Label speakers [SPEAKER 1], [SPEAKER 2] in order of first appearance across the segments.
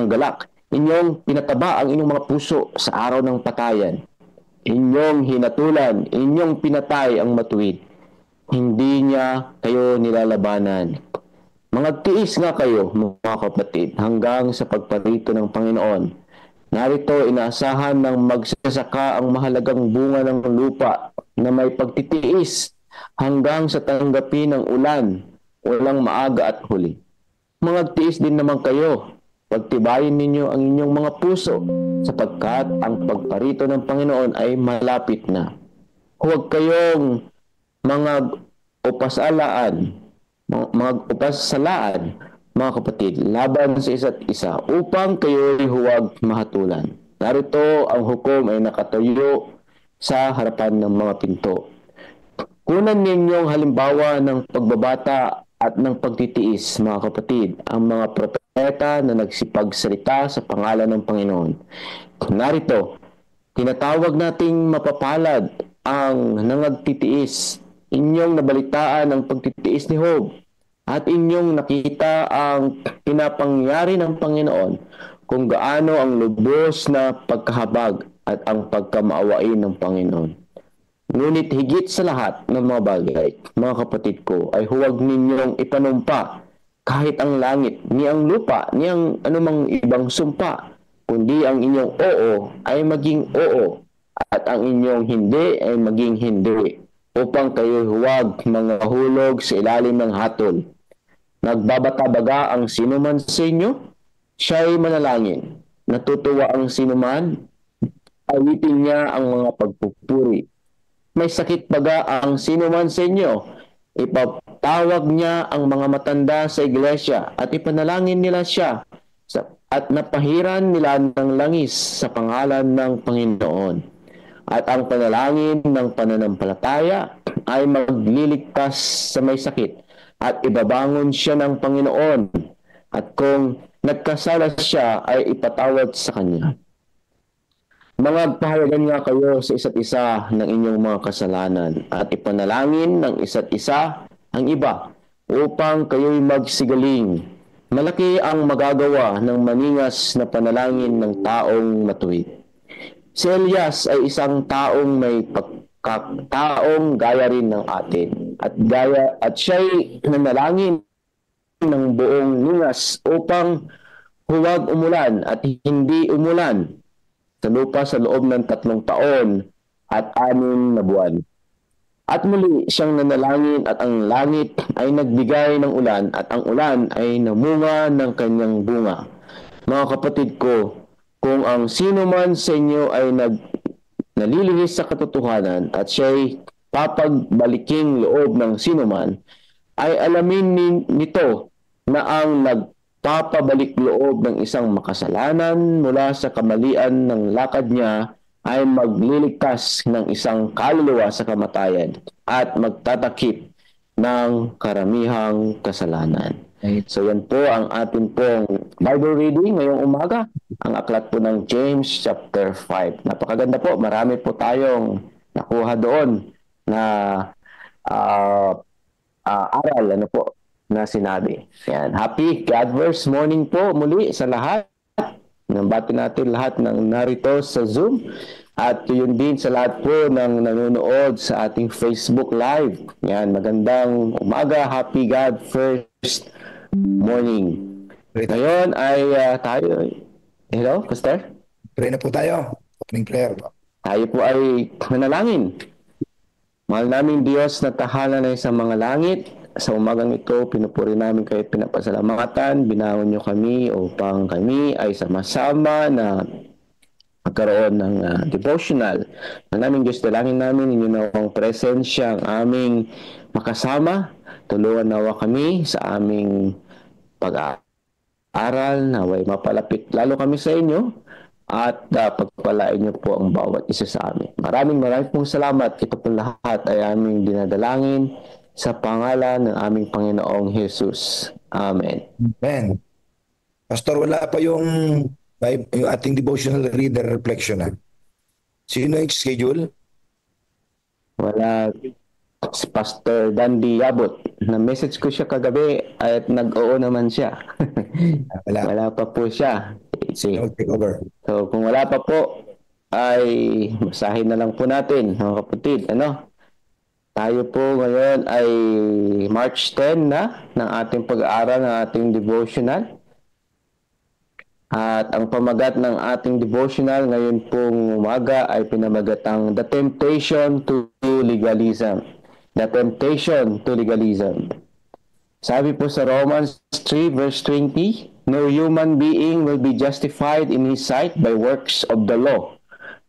[SPEAKER 1] ng galak. Inyong pinataba ang inyong mga puso sa araw ng patayan. Inyong hinatulan, inyong pinatay ang matuwid. Hindi niya kayo nilalabanan. Mangagtiis nga kayo, mga kapatid, hanggang sa pagparito ng Panginoon. Narito, inaasahan ng magsasaka ang mahalagang bunga ng lupa na may pagtitiis hanggang sa tanggapin ng ulan, walang maaga at huli. Mangagtiis din naman kayo, pagtibayin ninyo ang inyong mga puso, sapagkat ang pagparito ng Panginoon ay malapit na. Huwag kayong mga upasalaan, mga kapatid, laban sa isa't isa, upang kayo'y huwag mahatulan. Narito ang hukom ay nakatayo sa harapan ng mga pinto. Kunan ninyong halimbawa ng pagbabata at ng pagtitiis, mga kapatid, ang mga propeta na nagsipagsalita sa pangalan ng Panginoon. Narito, tinatawag nating mapapalad ang nangagtitiis. Inyong nabalitaan ang pagtitiis ni Job at inyong nakita ang pinapangyari ng Panginoon kung gaano ang lubos na pagkahabag at ang pagkamaawain ng Panginoon. Ngunit higit sa lahat ng mga bagay, mga kapatid ko, ay huwag ninyong ipanumpa kahit ang langit, ni ang lupa, ni ang anumang ibang sumpa, kundi ang inyong oo ay maging oo at ang inyong hindi ay maging hindi, upang kayo huwag mangahulog sa ilalim ng hatol. Nagbabata-baga ang sinuman sa inyo, siya'y manalangin. Natutuwa ang sinuman, awitin niya ang mga pagpupuri. May sakit baga ang sinuman sa inyo, ipatawag niya ang mga matanda sa iglesia at ipanalangin nila siya at napahiran nila ng langis sa pangalan ng Panginoon. At ang panalangin ng pananampalataya ay magliligtas sa may sakit at ibabangon siya ng Panginoon. At kung nagkasala siya ay ipatawad sa kanya. Mga pahayagan nga kayo sa isa't isa ng inyong mga kasalanan at ipanalangin ng isa't isa ang iba upang kayo'y magsigaling. Malaki ang magagawa ng maningas na panalangin ng taong matuwid. Si Elias ay isang taong may pagkataong gaya rin ng atin at siya'y nanalangin ng buong ningas upang huwag umulan at hindi umulan sa lupa sa loob ng 3 taon at 6 na buwan. At muli siyang nanalangin at ang langit ay nagbigay ng ulan at ang ulan ay namunga ng kanyang bunga. Mga kapatid ko, kung ang sino man sa inyo ay nalilihis sa katotohanan at siya'y papagbaliking loob ng sino man, ay alamin nito na ang nagpapabalik loob ng isang makasalanan mula sa kamalian ng lakad niya ay magliligtas ng isang kaluluwa sa kamatayan at magtatakip ng karamihang kasalanan. So yan po ang atin pong Bible reading ngayong umaga, ang aklat po ng James chapter 5. Napakaganda po, marami po tayong nakuha doon na aral na sinabi. Yan. Happy Godverse morning po muli sa lahat. Nambati natin lahat ng narito sa Zoom at yun din sa lahat po ng nanonood sa ating Facebook Live. Yan, magandang umaga. Happy Godverse morning. Ngayon ay tayo. Hello, Pastor?
[SPEAKER 2] Pray na po tayo. Opening prayer.
[SPEAKER 1] Tayo po ay manalangin. Mahal naming Diyos na tahala na sa mga langit, sa umagang ito, pinupuri namin kayo at pinapasalamatan. Binangon niyo kami upang kami ay sama-sama na magkaroon ng devotional. Ang naming Diyos, dalangin namin inyo na ang presensya, ang aming makasama. Tulungan nawa kami sa aming pag-aaral, naway mapalapit lalo kami sa inyo at pagpalain niyo po ang bawat isa sa amin. Maraming pong salamat. Ito po lahat ay aming dinadalangin sa pangalan ng aming Panginoong Jesus. Amen.
[SPEAKER 2] Amen. Pastor, wala pa yung ating devotional reader reflection na. Sino yung schedule?
[SPEAKER 1] Wala. Si Pastor Dandy Yabot. Na-message ko siya kagabi at nag-oo naman siya. Wala pa po siya. Nancy.
[SPEAKER 2] Take over.
[SPEAKER 1] So kung wala pa po, ay basahin na lang po natin, mga kapatid. Ano? Tayo po ngayon ay March 10 na ng ating pag-aaral ng ating devotional. At ang pamagat ng ating devotional ngayon pong umaga ay pinamagatang The Temptation to Legalism. The Temptation to Legalism. Sabi po sa Romans 3 verse 20, no human being will be justified in his sight by works of the law,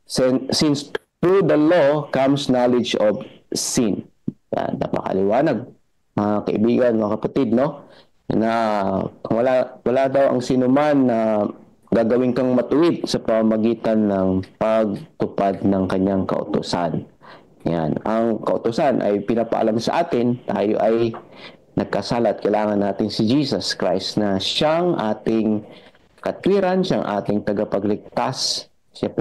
[SPEAKER 1] since through the law comes knowledge of sin. Yan, napakaliwanag, mga kaibigan, mga kapatid, no? Na wala daw ang sinuman na gagawin kang matuwid sa pamamagitan ng pagtupad ng kanyang kautusan. Yan, ang kautusan ay pinapaalam sa atin, tayo ay nagkasala at kailangan natin si Jesus Christ na siyang ating katwiran, siyang ating tagapagligtas. Siya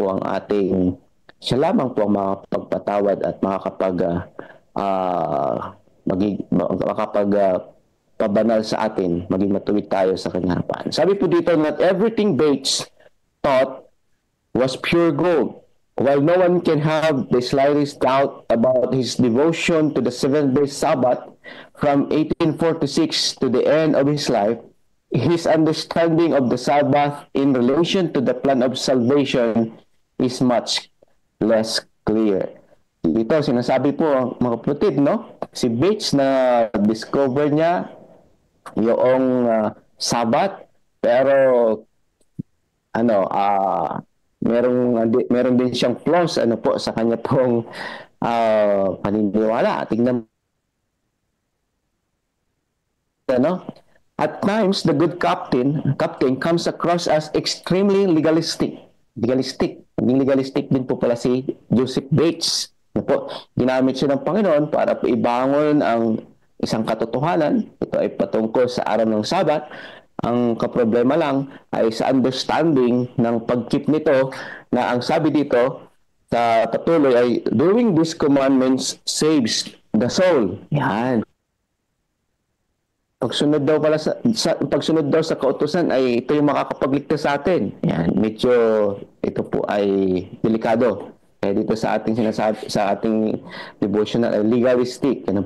[SPEAKER 1] lamang po ang makapagpatawad at makapagpabanal sa atin, maging matuwid tayo sa kanyang harapan. Sabi po dito, not everything Bates taught was pure gold. While no one can have the slightest doubt about his devotion to the seventh-day Sabbath from 1846 to the end of his life, his understanding of the Sabbath in relation to the plan of salvation is much less clear. Dito, sinasabi po, mga kapatid, no? Si Bates na discover niya yung Sabbath, pero meron din siyang flaws sa kanya pong paniniwala. Tingnan at times the good captain comes across as extremely legalistic. Naging legalistic din po pala si Joseph Bates. Ginamit siya ng Panginoon para po ibangon ang isang katotohanan. Ito ay patungkol sa araw ng Sabat. Ang kaproblema lang ay sa understanding ng pagkeep nito, na ang sabi dito sa patuloy ay doing these commandments saves the soul. Yan. Pagsunod daw sa kautusan ay ito yung makakapagligtas sa atin. Yan, medyo ito po ay delikado. Kaya dito sa ating sinasabi, sa ating devotional, legalistic. Ano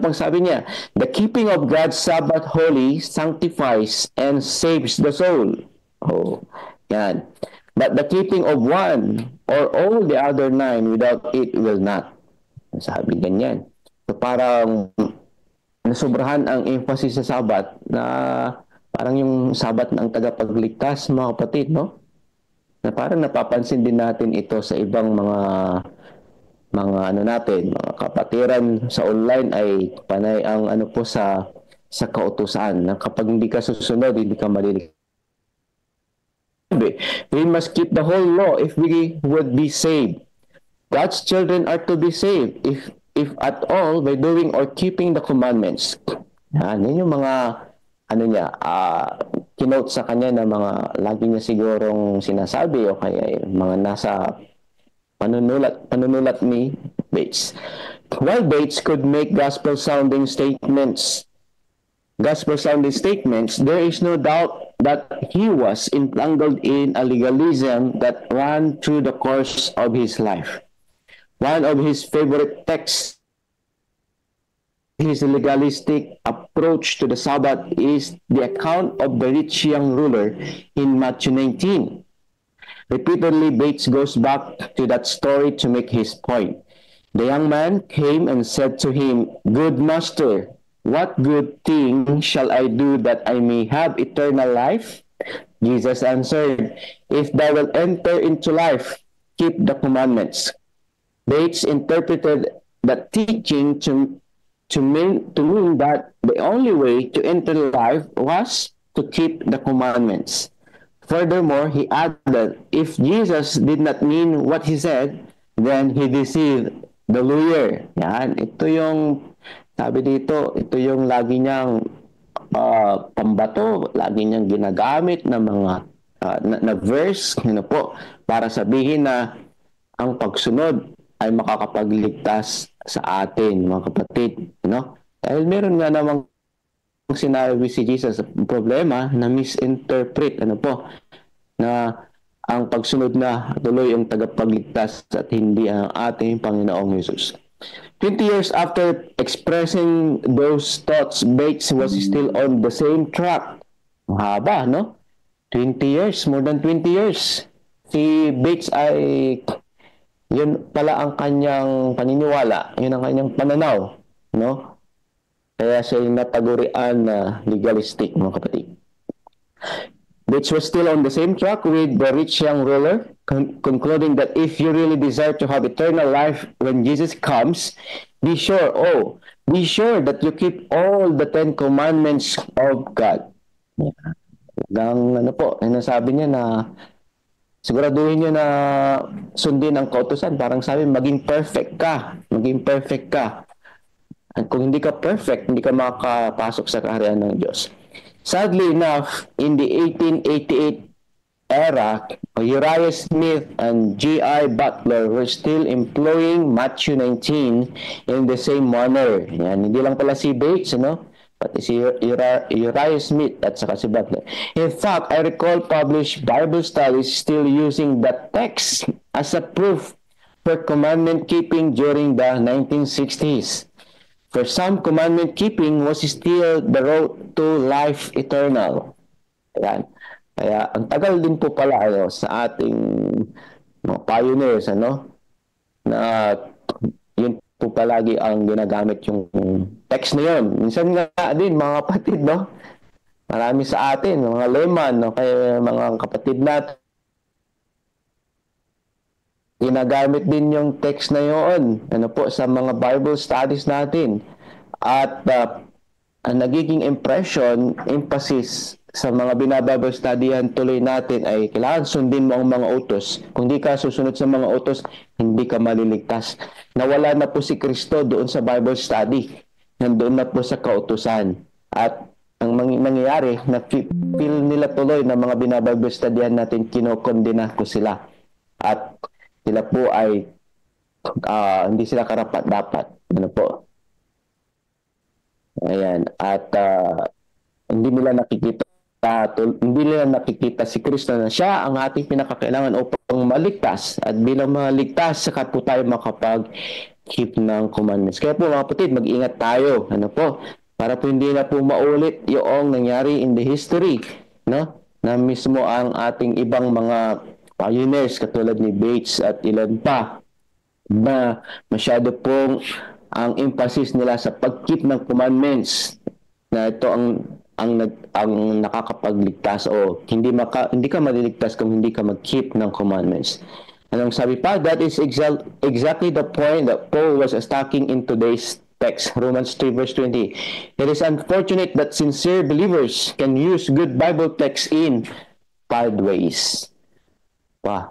[SPEAKER 1] pang sabi niya? The keeping of God's Sabbath holy sanctifies and saves the soul. Oh, yan. But the keeping of one or all the other 9 without it will not. Sabi ganyan. So parang nasobrahan ang emphasis sa Sabat, na parang yung Sabat ng tagapagligtas, mga kapatid, no? Na parang napapansin din natin ito sa ibang mga mga kapatiran sa online, ay panay ang sa kautusan, na kapag hindi ka susunod, hindi ka maliligtas. We must keep the whole law if we would be saved. God's children are to be saved if at all by doing or keeping the commandments. Yan yung mga kinote sa kanya na mga lagi niya sigurong sinasabi, o kaya mga nasa panunulat ni Bates. While Bates could make gospel-sounding statements, there is no doubt that he was entangled in a legalism that ran through the course of his life. One of his favorite texts, his legalistic approach to the Sabbath, is the account of the rich young ruler in Matthew 19. Repeatedly, Bates goes back to that story to make his point. The young man came and said to him, "Good master, what good thing shall I do that I may have eternal life?" Jesus answered, "If thou wilt enter into life, keep the commandments." Bates interpreted that teaching to mean that the only way to enter life was to keep the commandments. Furthermore, he added, if Jesus did not mean what he said, then he deceived the lawyer. Yan, ito yung sabi dito, ito yung lagi niyang pambato, lagi niyang ginagamit na mga na verse, para sabihin na ang pagsunod ay makakapagligtas sa atin, mga kapatid, Dahil meron nga namang sinabi si Jesus, problema na misinterpret, na ang pagsunod na tuloy ang tagapagligtas at hindi ang ating Panginoong Jesus. 20 years after expressing those thoughts, Bates was still on the same track. Mahaba, no? 20 years, more than 20 years. Si Bates ay, yun pala ang kanyang paniniwala, yun ang kanyang pananaw, no? Kaya siya yung natagurian na legalistic, mga kapatid. Bates was still on the same track with the rich young ruler, concluding that if you really desire to have eternal life when Jesus comes, be sure that you keep all the 10 commandments of God. Hanggang ano po, nasabi niya na siguraduhin niyo na sundin ang kautusan. Parang sabi, maging perfect ka. Maging perfect ka. At kung hindi ka perfect, hindi ka makakapasok sa kaharian ng Diyos. Sadly enough, in the 1888 era, Uriah Smith and G.I. Butler were still employing Matthew 19 in the same manner. Yan, hindi lang pala si Bates, no? Pati si Uriah Smith at saka si Butler. In fact, I recall published Bible studies still using that text as a proof for commandment keeping during the 1960s. For some, commandment keeping was still the road to life eternal. Ayan. Kaya ang tagal din po pala sa ating mga pioneers, na yun po palagi ang ginagamit yung text na yun. Minsan nga din, mga kapatid, marami sa atin, mga layman, kaya mga kapatid natin, ginagamit din yung text na yun, sa mga Bible studies natin. At ang nagiging impression, emphasis sa mga binabible studyan tuloy natin ay kailangan sundin mo ang mga utos. Kung di ka susunod sa mga utos, hindi ka maliligtas. Nawala na po si Kristo doon sa Bible study. Nandoon na po sa kautusan. At ang nangyayari, na-feel nila tuloy na mga binabible studyan natin, kinokondena ko sila. At sila po ay hindi sila karapat-dapat. Ayan. At hindi nila nakikita si Kristo na siya ang ating pinakakailangan upang maligtas. At bilang maligtas, saka po tayo makapag-keep ng commandments. Kaya po mga kapatid, mag-ingat tayo. Para po hindi na po maulit yung nangyari in the history, na mismo ang ating ibang mga pioneers katulad ni Bates at ilan pa na masyado pong ang emphasis nila sa pag-keep ng commandments na ito ang nakakapagligtas o hindi ka maliligtas kung hindi ka mag-keep ng commandments. Anong sabi pa? That is exactly the point that Paul was attacking in today's text, Romans 3 verse 20. It is unfortunate that sincere believers can use good Bible texts in bad ways.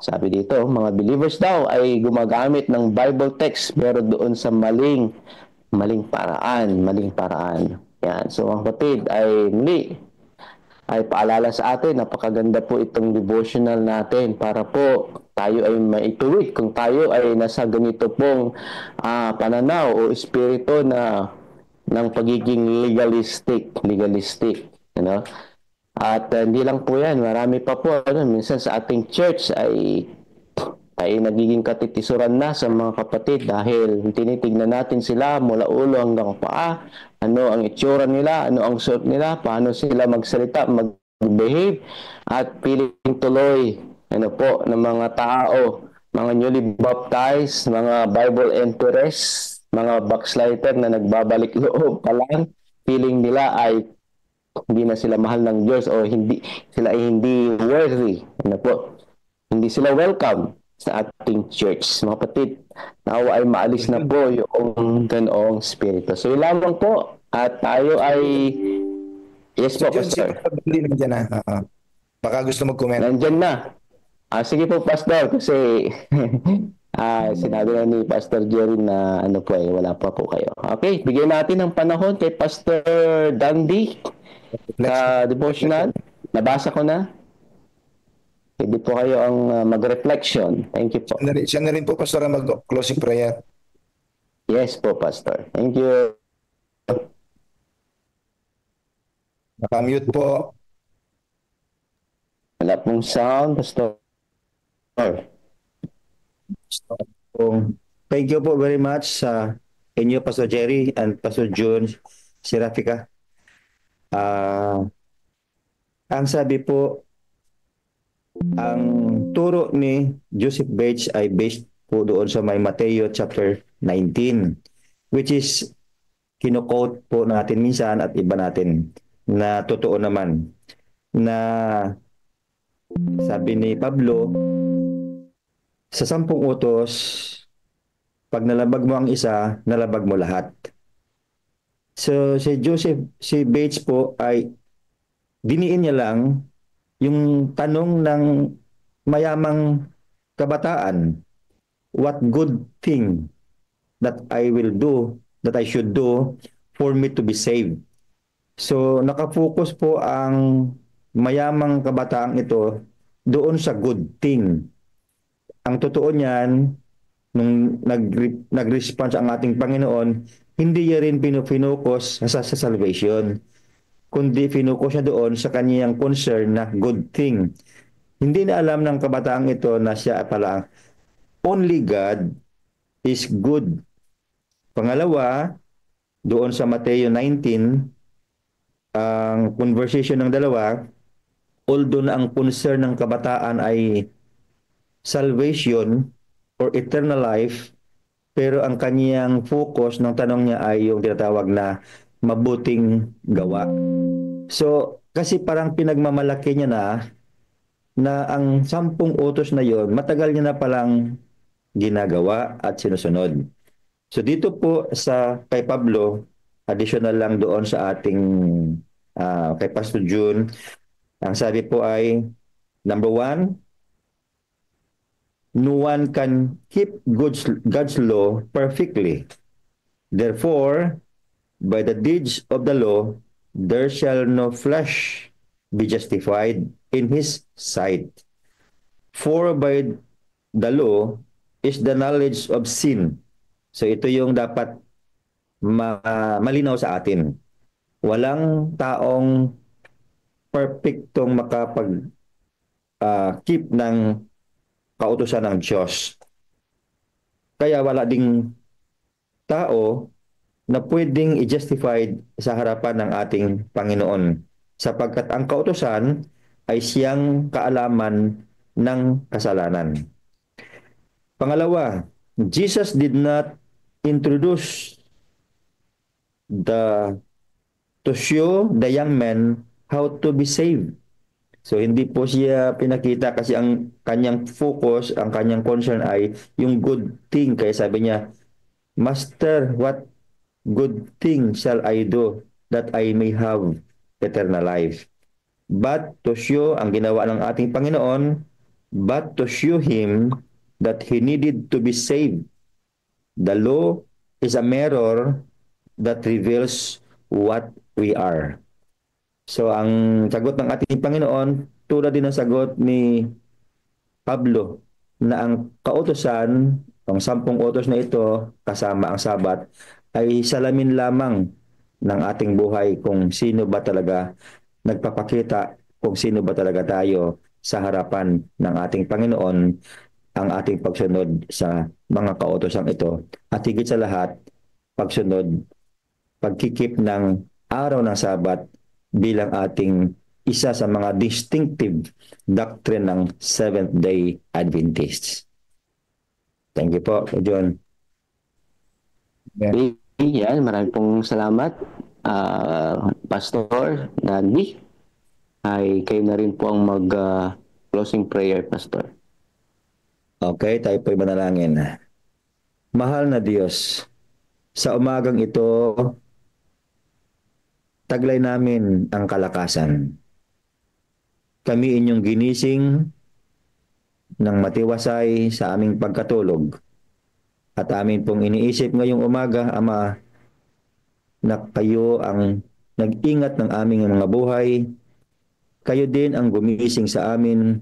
[SPEAKER 1] Sabi dito, mga believers daw ay gumagamit ng Bible text pero doon sa maling paraan. Yan. So mga kapatid ay paalala sa atin, napakaganda po itong devotional natin para po tayo ay maituwid kung tayo ay nasa ganito pong pananaw o espiritu ng pagiging legalistic. At hindi lang po yan, marami pa po. Minsan sa ating church ay nagiging katitisuran na sa mga kapatid dahil tinitignan natin sila mula ulo hanggang paa. Ano ang itsura nila, ano ang suot nila, paano sila magsalita, mag-behave, at piling tuloy ng mga tao, mga newly baptized, mga Bible enthusiasts, mga backslider na nagbabalik loob pa lang, feeling nila ay hindi na sila mahal ng Diyos o hindi worthy. Hindi sila welcome sa ating church. Mga kapatid, nawa ay maalis na po yung ganoong spirito. So yun lamang po. At tayo ay yes po, Pastor.
[SPEAKER 2] Nandiyan na. Baka gusto mag-comment.
[SPEAKER 1] Nandiyan na. Sige po, Pastor, kasi sinabi na ni Pastor Jerry na wala pa po kayo. Okay, bigyan natin ng panahon kay Pastor Dandy. Devotional, nabasa ko na. Hindi po kayo ang mag-reflection. Thank you po.
[SPEAKER 2] Siya na rin po, Pastor, ang mag-closing prayer.
[SPEAKER 1] Yes po, Pastor. Thank you.
[SPEAKER 2] Nakamute po.
[SPEAKER 1] Wala pong sound, Pastor.
[SPEAKER 3] So, thank you po very much sa inyo, Pastor Jerry and Pastor June Serafika. Ang sabi po, ang turo ni Joseph Bates ay based po doon sa may Mateo chapter 19, which is kino-quote po natin minsan at iba natin na totoo naman na sabi ni Pablo, sa 10 utos, pag nalabag mo ang isa, nalabag mo lahat. So si Bates po ay diniin niya lang yung tanong ng mayamang kabataan, what good thing that I will do, that I should do for me to be saved. So nakafocus po ang mayamang kabataang ito doon sa good thing. Ang totoo niyan, nung nag-response ang ating Panginoon, hindi niya rin pinofocus sa salvation, kundi focus niya doon sa kaniyang concern na good thing. Hindi na alam ng kabataang ito na siya pala only God is good. Pangalawa, doon sa Mateo 19, ang conversation ng dalawa, although na ang concern ng kabataan ay salvation or eternal life, pero ang kaniyang focus ng tanong niya ay yung tinatawag na mabuting gawa. So, kasi parang pinagmamalaki niya na ang 10 utos na yon matagal niya na palang ginagawa at sinusunod. So dito po sa kay Pablo, additional lang doon sa ating kay Pastor June, ang sabi po ay, number 1, no one can keep God's law perfectly. Therefore, by the deeds of the law, there shall no flesh be justified in his sight. For by the law is the knowledge of sin. So ito yung dapat malinaw sa atin. Walang taong perfectong makapag-keep ng kautusan ng Diyos. Kaya wala ding tao na pwedeng i-justified sa harapan ng ating Panginoon, sapagkat ang kautusan ay siyang kaalaman ng kasalanan. Pangalawa, Jesus did not introduce to show the young men how to be saved. So hindi po siya pinakita kasi ang kanyang focus, ang kanyang concern ay yung good thing. Kaya sabi niya, Master, what good thing shall I do that I may have eternal life? But to show, ang ginawa ng ating Panginoon, but to show him that he needed to be saved. The law is a mirror that reveals what we are. So ang sagot ng ating Panginoon, tulad din ng sagot ni Pablo, na ang kautusan, ang 10 utos na ito, kasama ang Sabat, ay salamin lamang ng ating buhay kung sino ba talaga nagpapakita, kung sino ba talaga tayo sa harapan ng ating Panginoon, ang ating pagsunod sa mga kautosan ito. At higit sa lahat, pagkikip ng araw ng Sabat bilang ating isa sa mga distinctive doctrine ng Seventh-day Adventists. Thank you po, John.
[SPEAKER 1] Yan, maraming pong salamat, Pastor Dandy. Ay kayo na rin po ang mag-closing prayer, Pastor.
[SPEAKER 3] Okay, tayo po'y manalangin. Mahal na Diyos, sa umagang ito, taglay namin ang kalakasan. Kami inyong ginising ng matiwasay sa aming pagkatulog. At amin pong iniisip ngayong umaga, Ama, na kayo ang nag-ingat ng aming mga buhay. Kayo din ang gumising sa amin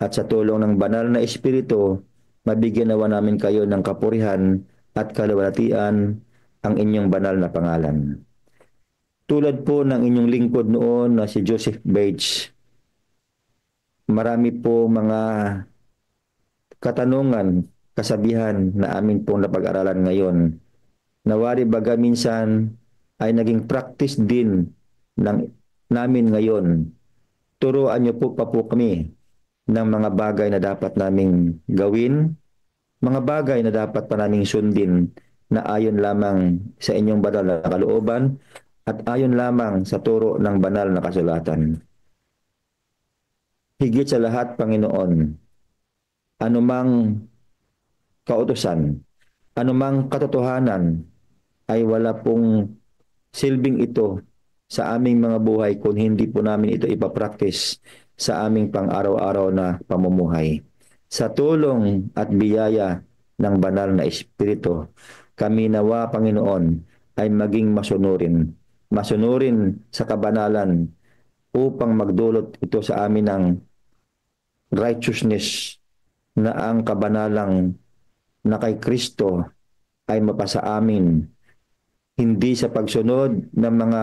[SPEAKER 3] at sa tulong ng banal na Espiritu, mabigyan nawa namin kayo ng kapurihan at kaluwalhatian ang inyong banal na pangalan. Tulad po ng inyong lingkod noon na si Joseph Bates, marami po mga katanungan, kasabihan na amin pong napag-aralan ngayon. Nawari baga minsan ay naging practice din namin ngayon. Turuan niyo po pa po kami ng mga bagay na dapat naming gawin, mga bagay na dapat pa naming sundin na ayon lamang sa inyong banal na kalooban at ayon lamang sa turo ng banal na kasulatan. Higit sa lahat, Panginoon, anumang kautusan, anumang katotohanan ay wala pong silbing ito sa aming mga buhay kung hindi po namin ito ipapractice sa aming pang-araw-araw na pamumuhay. Sa tulong at biyaya ng banal na Espiritu, kami nawa, Panginoon, ay maging masunurin sa kabanalan upang magdulot ito sa amin ng righteousness na ang kabanalang na kay Kristo ay mapasa amin, hindi sa pagsunod ng mga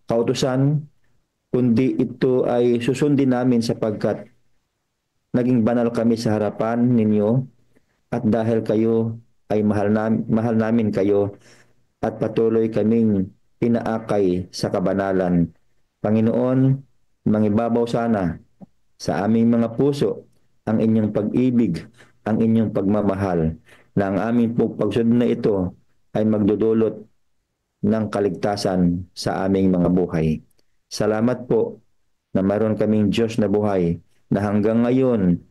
[SPEAKER 3] kautusan, kundi ito ay susundin namin sapagkat naging banal kami sa harapan ninyo at dahil kayo ay mahal namin kayo at patuloy kaming inaakay sa kabanalan. Panginoon, mangibabaw sana sa aming mga puso ang inyong pag-ibig, ang inyong pagmamahal, na ang aming pagsunod na ito ay magdudulot ng kaligtasan sa aming mga buhay. Salamat po na mayroon kaming Diyos na buhay na hanggang ngayon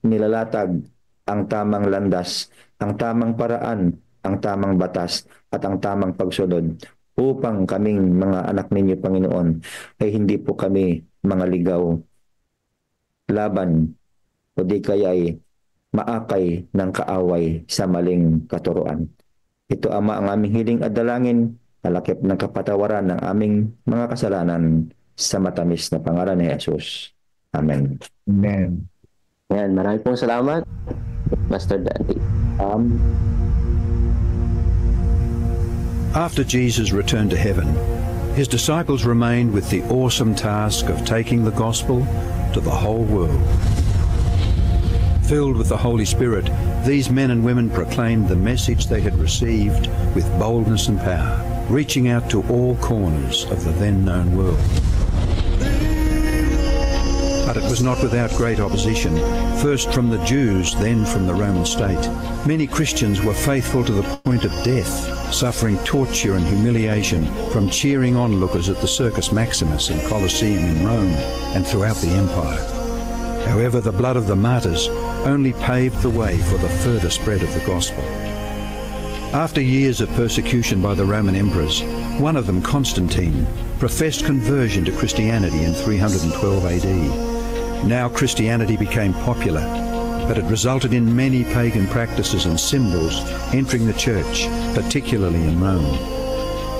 [SPEAKER 3] nilalatag ang tamang landas, ang tamang paraan, ang tamang batas at ang tamang pagsunod upang kaming mga anak ninyo, Panginoon, ay hindi po kami mga ligaw laban o di kaya ay maakay ng kaaway sa maling katuruan. Ito, Ama, ang aming hiling at dalangin, talakip ng kapatawaran ng aming mga kasalanan sa matamis na pangalan ni Jesus. Amen.
[SPEAKER 2] Amen.
[SPEAKER 1] Yan, marami pong salamat, Pastor Dante.
[SPEAKER 4] After Jesus returned to heaven, his disciples remained with the awesome task of taking the gospel to the whole world. Filled with the Holy Spirit, these men and women proclaimed the message they had received with boldness and power, reaching out to all corners of the then known world. But it was not without great opposition, first from the Jews, then from the Roman state. Many Christians were faithful to the point of death, suffering torture and humiliation from cheering onlookers at the Circus Maximus and Colosseum in Rome and throughout the empire. However, the blood of the martyrs only paved the way for the further spread of the gospel. After years of persecution by the Roman emperors, one of them, Constantine, professed conversion to Christianity in 312 AD. Now Christianity became popular, but it resulted in many pagan practices and symbols entering the church, particularly in Rome.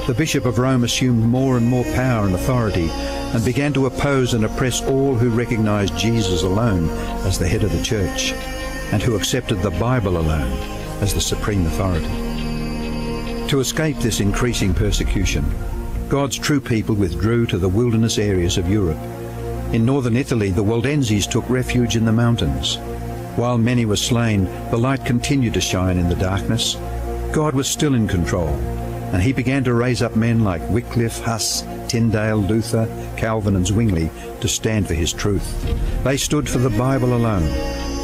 [SPEAKER 4] The Bishop of Rome assumed more and more power and authority and began to oppose and oppress all who recognized Jesus alone as the head of the church and who accepted the Bible alone as the supreme authority. To escape this increasing persecution, God's true people withdrew to the wilderness areas of Europe. In northern Italy, the Waldenses took refuge in the mountains. While many were slain, the light continued to shine in the darkness. God was still in control, and he began to raise up men like Wycliffe, Huss, Tyndale, Luther, Calvin and Zwingli to stand for his truth. They stood for the Bible alone,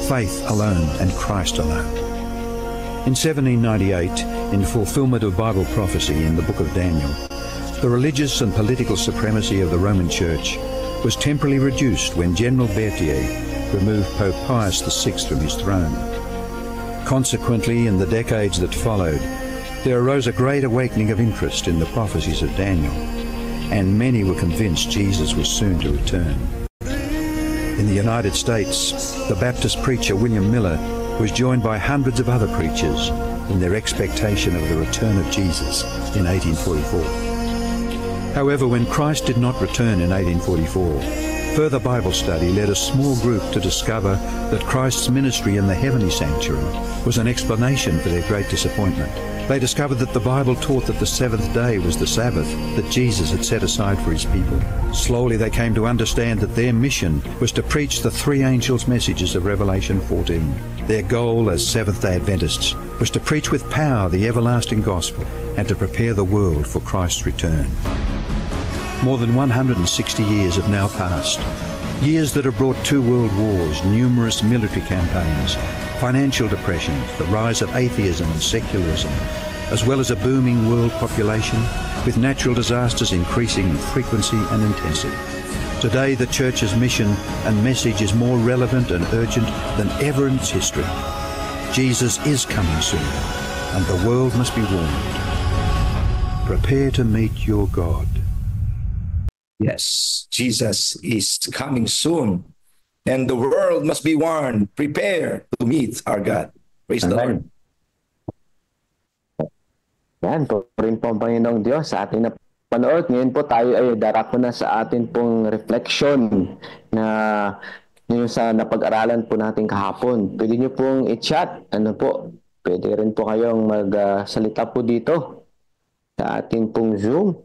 [SPEAKER 4] faith alone and Christ alone. In 1798, in fulfillment of Bible prophecy in the book of Daniel, the religious and political supremacy of the Roman Church was temporarily reduced when General Berthier removed Pope Pius VI from his throne. Consequently, in the decades that followed, there arose a great awakening of interest in the prophecies of Daniel, and many were convinced Jesus was soon to return. In the United States, the Baptist preacher William Miller was joined by hundreds of other preachers in their expectation of the return of Jesus in 1844. However, when Christ did not return in 1844, Further Bible study led a small group to discover that Christ's ministry in the heavenly sanctuary was an explanation for their great disappointment. They discovered that the Bible taught that the seventh day was the Sabbath that Jesus had set aside for his people. Slowly they came to understand that their mission was to preach the three angels' messages of Revelation 14. Their goal as Seventh-day Adventists was to preach with power the everlasting gospel and to prepare the world for Christ's return. More than 160 years have now passed. Years that have brought 2 world wars, numerous military campaigns, financial depressions, the rise of atheism and secularism, as well as a booming world population, with natural disasters increasing in frequency and intensity. Today, the Church's mission and message is more relevant and urgent than ever in its history. Jesus is coming soon, and the world must be warned. Prepare to meet your God.
[SPEAKER 2] Yes, Jesus is coming soon. And the world must be warned. Prepare to meet our God. Praise the Lord.
[SPEAKER 1] Yan, rin po ang Panginoong Diyos sa ating napanood. Ngayon po tayo ay darako na sa atin pong reflection na yung sa napag-aralan po natin kahapon. Pwede nyo pong i-chat. Pwede rin po kayong magsalita po dito sa ating pong Zoom.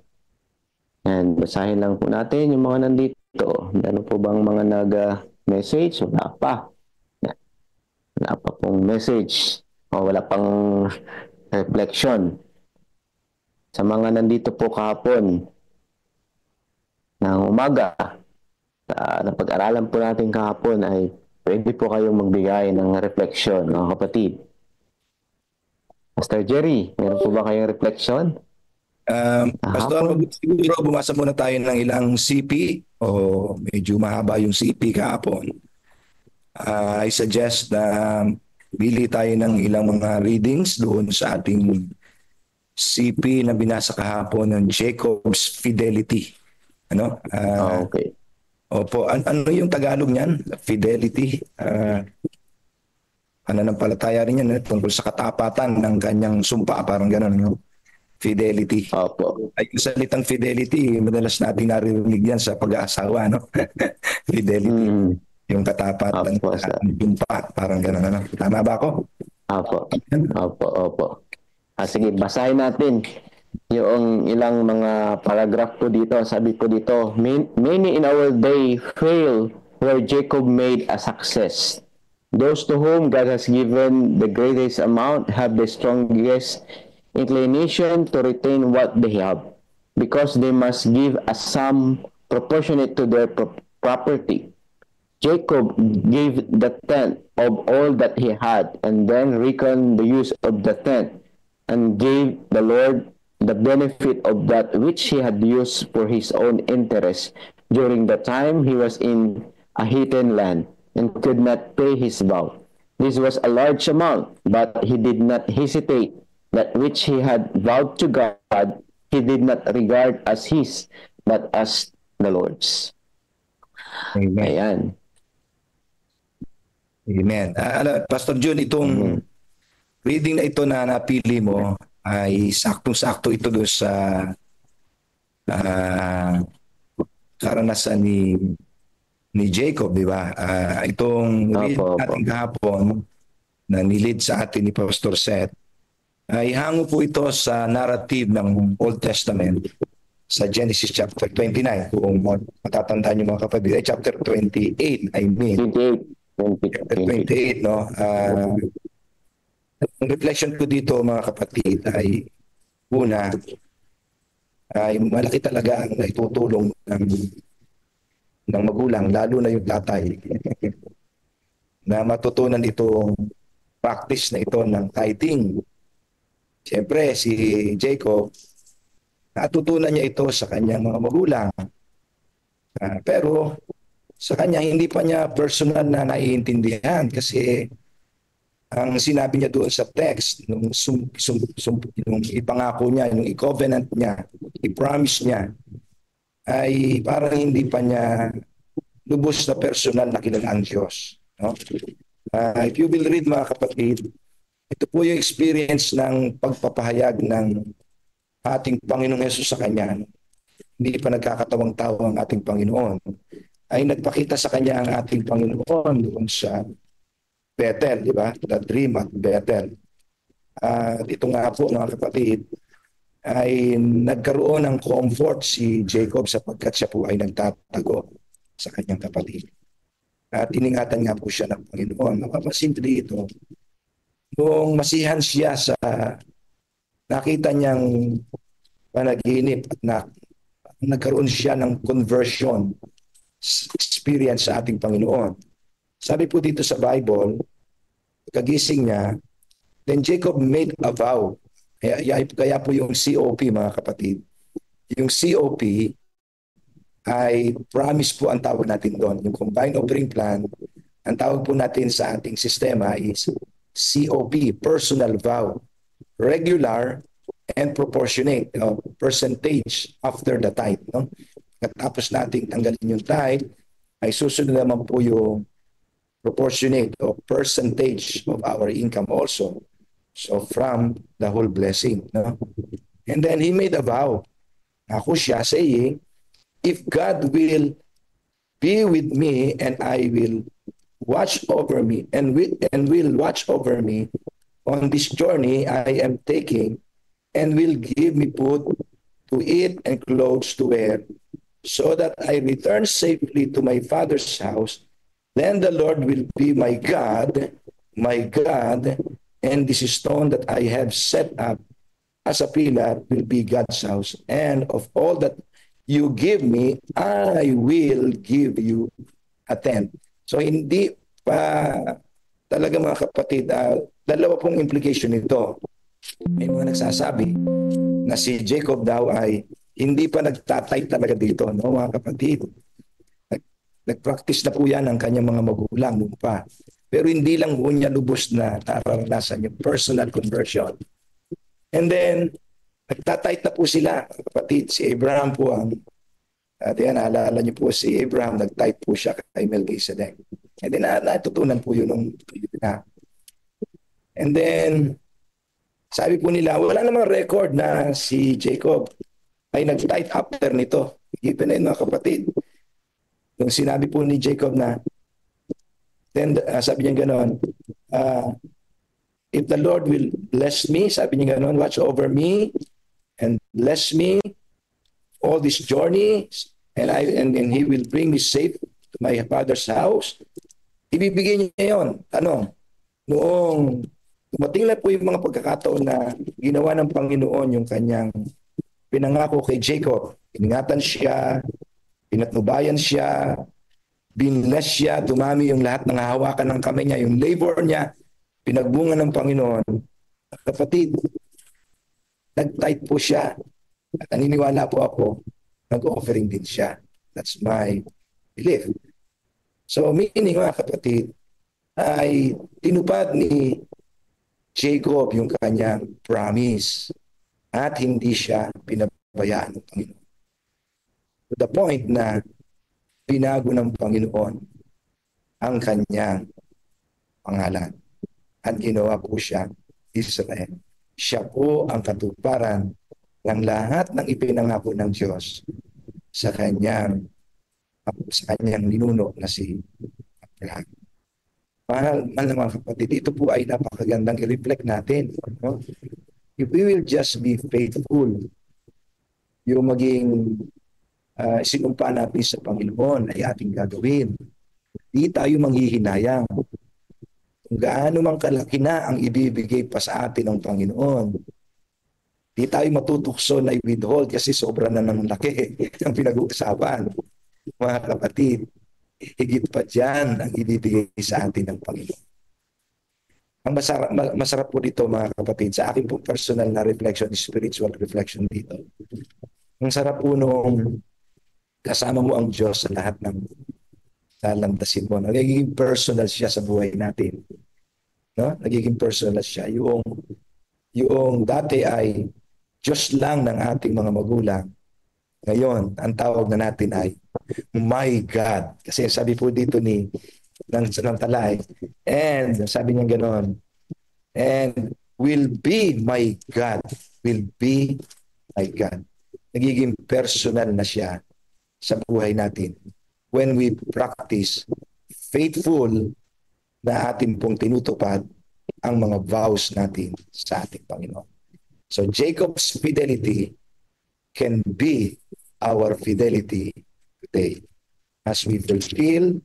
[SPEAKER 1] And basahin lang po natin yung mga nandito. Ano po bang mga nag-message? Wala pa. Wala pa pong message. O wala pang reflection. Sa mga nandito po kahapon ng umaga, napag-aralan po natin kahapon ay pwede po kayong magbigay ng reflection, mga kapatid. Pastor Jerry, meron po ba kayong reflection?
[SPEAKER 2] Pastor, siguro bumasa muna tayo ng ilang CP o medyo mahaba yung CP kahapon. I suggest na bili tayo ng ilang mga readings doon sa ating CP na binasa kahapon ng Jacob's Fidelity. Ano?
[SPEAKER 1] Okay.
[SPEAKER 2] Opo, ano yung Tagalog niyan? Fidelity. Pananampalataya rin yan tungkol sa katapatan ng kanyang sumpa, parang gano'n. No? Fidelity.
[SPEAKER 1] Opo.
[SPEAKER 2] Ay, yung salitang fidelity, madalas natin naririnig yan sa pag-aasawa, no? Fidelity. Yung katapatan ng sumpa, parang gano'n. Ano? Tama ba ako?
[SPEAKER 1] Opo. Sige, basahin natin yung ilang mga paragraph po dito. Sabi po dito, many in our day fail where Jacob made a success. Those to whom God has given the greatest amount have the strongest inclination to retain what they have, because they must give a sum proportionate to their property. Jacob gave the tenth of all that he had, and then reckoned the use of the tenth, and gave the Lord the benefit of that which he had used for his own interest during the time he was in a heathen land and could not pay his vow. This was a large amount, but he did not hesitate. That which he had vowed to God, he did not regard as his, but as the Lord's.
[SPEAKER 2] Amen.
[SPEAKER 1] Ayan.
[SPEAKER 2] Amen. Pastor Jun, itong reading na ito na napili mo ay saktong-sakto ito doon sa karanasan ni Jacob, di ba? Itong reading natin kahapon na nilid sa atin ni Pastor Seth ay hango po ito sa narrative ng Old Testament sa Genesis chapter 29. Kung matatandaan niyo mga kapatid, chapter 28, I mean. 28, no? Ang reflection ko dito mga kapatid ay una, ay malaki talaga ang naitutulong ng magulang, lalo na yung tatay, na matutunan itong practice na ito ng tithing. Siyempre, si Jacob, natutunan niya ito sa kanyang mga magulang. Pero sa kanya, hindi pa niya personal na naiintindihan kasi ang sinabi niya doon sa text, nung ipangako niya, nung i-covenant niya, i-promise niya, ay parang hindi pa niya lubos na personal na kilala ang Diyos. No? If you will read mga kapatid, ito po yung experience ng pagpapahayag ng ating Panginoong Yesus sa Kanya. Hindi pa nagkakatawang tao ang ating Panginoon. ay nagpakita sa kanya ang ating Panginoon doon sa Bethel, di ba? The dream at Bethel. Ito nga po mga kapatid, ay nagkaroon ng comfort si Jacob sapagkat siya po ay nagtatago sa kanyang kapatid. At iningatan nga po siya ng Panginoon. Mapapansin dito, nung masihan siya sa nakita niyang panaginip at nagkaroon siya ng conversion experience sa ating Panginoon. Sabi po dito sa Bible, kagising niya, then Jacob made a vow. Kaya po yung COP mga kapatid. Yung COP ay promise po ang tawag natin doon. Yung Combined Offering Plan, ang tawag po natin sa ating sistema is COP, Personal Vow. Regular and proportionate, percentage after the tithe. No? Tapos natin tanggalin yung tithe, ay susunod naman po yung proportionate or percentage of our income also. So from the whole blessing. No? And then he made a vow. Ako siya saying, if God will be with me and I will watch over me and will watch over me on this journey I am taking and will give me food to eat and clothes to wear so that I return safely to my father's house, then the Lord will be my God, and this stone that I have set up as a pillar will be God's house. And of all that you give me, I will give you a tenth. So hindi pa talaga mga kapatid, dalawa pong implication nito. May mga nagsasabi na si Jacob daw ay hindi pa nagtatay talaga dito, no mga kapatid. Nag-practice na po yan ang kanyang mga magulang noon pa. Pero hindi lang po niya lubos na nararanasan yung personal conversion. And then, nagtatay na po sila, kapatid. Si Abraham po ang, naalala niyo po si Abraham, nag-tithe po siya kay Melchizedek. And then, natutunan po yun nung na. And then, sabi po nila, wala namang record na si Jacob ay nag-tithe after nito. Given na yun mga kapatid. Yung sinabi po ni Jacob na, then sabi niya gano'n, if the Lord will bless me, sabi niya gano'n, watch over me and bless me all this journey and He will bring me safe to my father's house. Ibibigay niya yun. Noong dumating na po yung mga pagkakataon na ginawa ng Panginoon yung kanyang pinangako kay Jacob. Iningatan siya, pinatnubayan siya, binless siya, dumami yung lahat ng hahawakan ng kamay niya, yung labor niya, pinagbunga ng Panginoon. Kapatid, nag-tithe po siya. At naniniwala po ako, nag-offering din siya. That's my belief. So, meaning mga kapatid, ay tinupad ni Jacob yung kanyang promise at hindi siya pinabayaan ng Panginoon. To the point na binago ng Panginoon ang kanyang pangalan at ginawa po siya Israel. Siya po ang katuparan ng lahat ng ipinangako ng Diyos sa kanyang ninuno na si Abraham. Mahal na mga kapatid, ito po ay napakagandang i-reflect natin. No? If we will just be faithful, yung maging sinumpa natin sa Panginoon ay ating gagawin. Di tayo manghihinayang. Kung gaano mang kalaki na ang ibibigay pa sa atin ng Panginoon. Di tayo matutukso na i-withhold kasi sobra na ng laki ang pinag-uusapan. Mga kapatid, higit pa dyan ang ibibigay sa atin ng Panginoon. Ang masarap po dito mga kapatid, sa aking po personal na reflection, spiritual reflection dito. Ang sarap po nung kasama mo ang Diyos sa lahat ng lalandasin mo. Nagiging personal siya sa buhay natin. No? Nagiging personal siya. Yung dati ay Diyos lang ng ating mga magulang. Ngayon, ang tawag na natin ay my God. Kasi sabi po dito ng talay, and sabi niya gano'n, and will be my God. Will be my God. Nagiging personal na siya sa buhay natin. when we practice faithful na ating pong tinutupad ang mga vows natin sa ating Panginoon. So Jacob's fidelity can be our fidelity today as we fulfill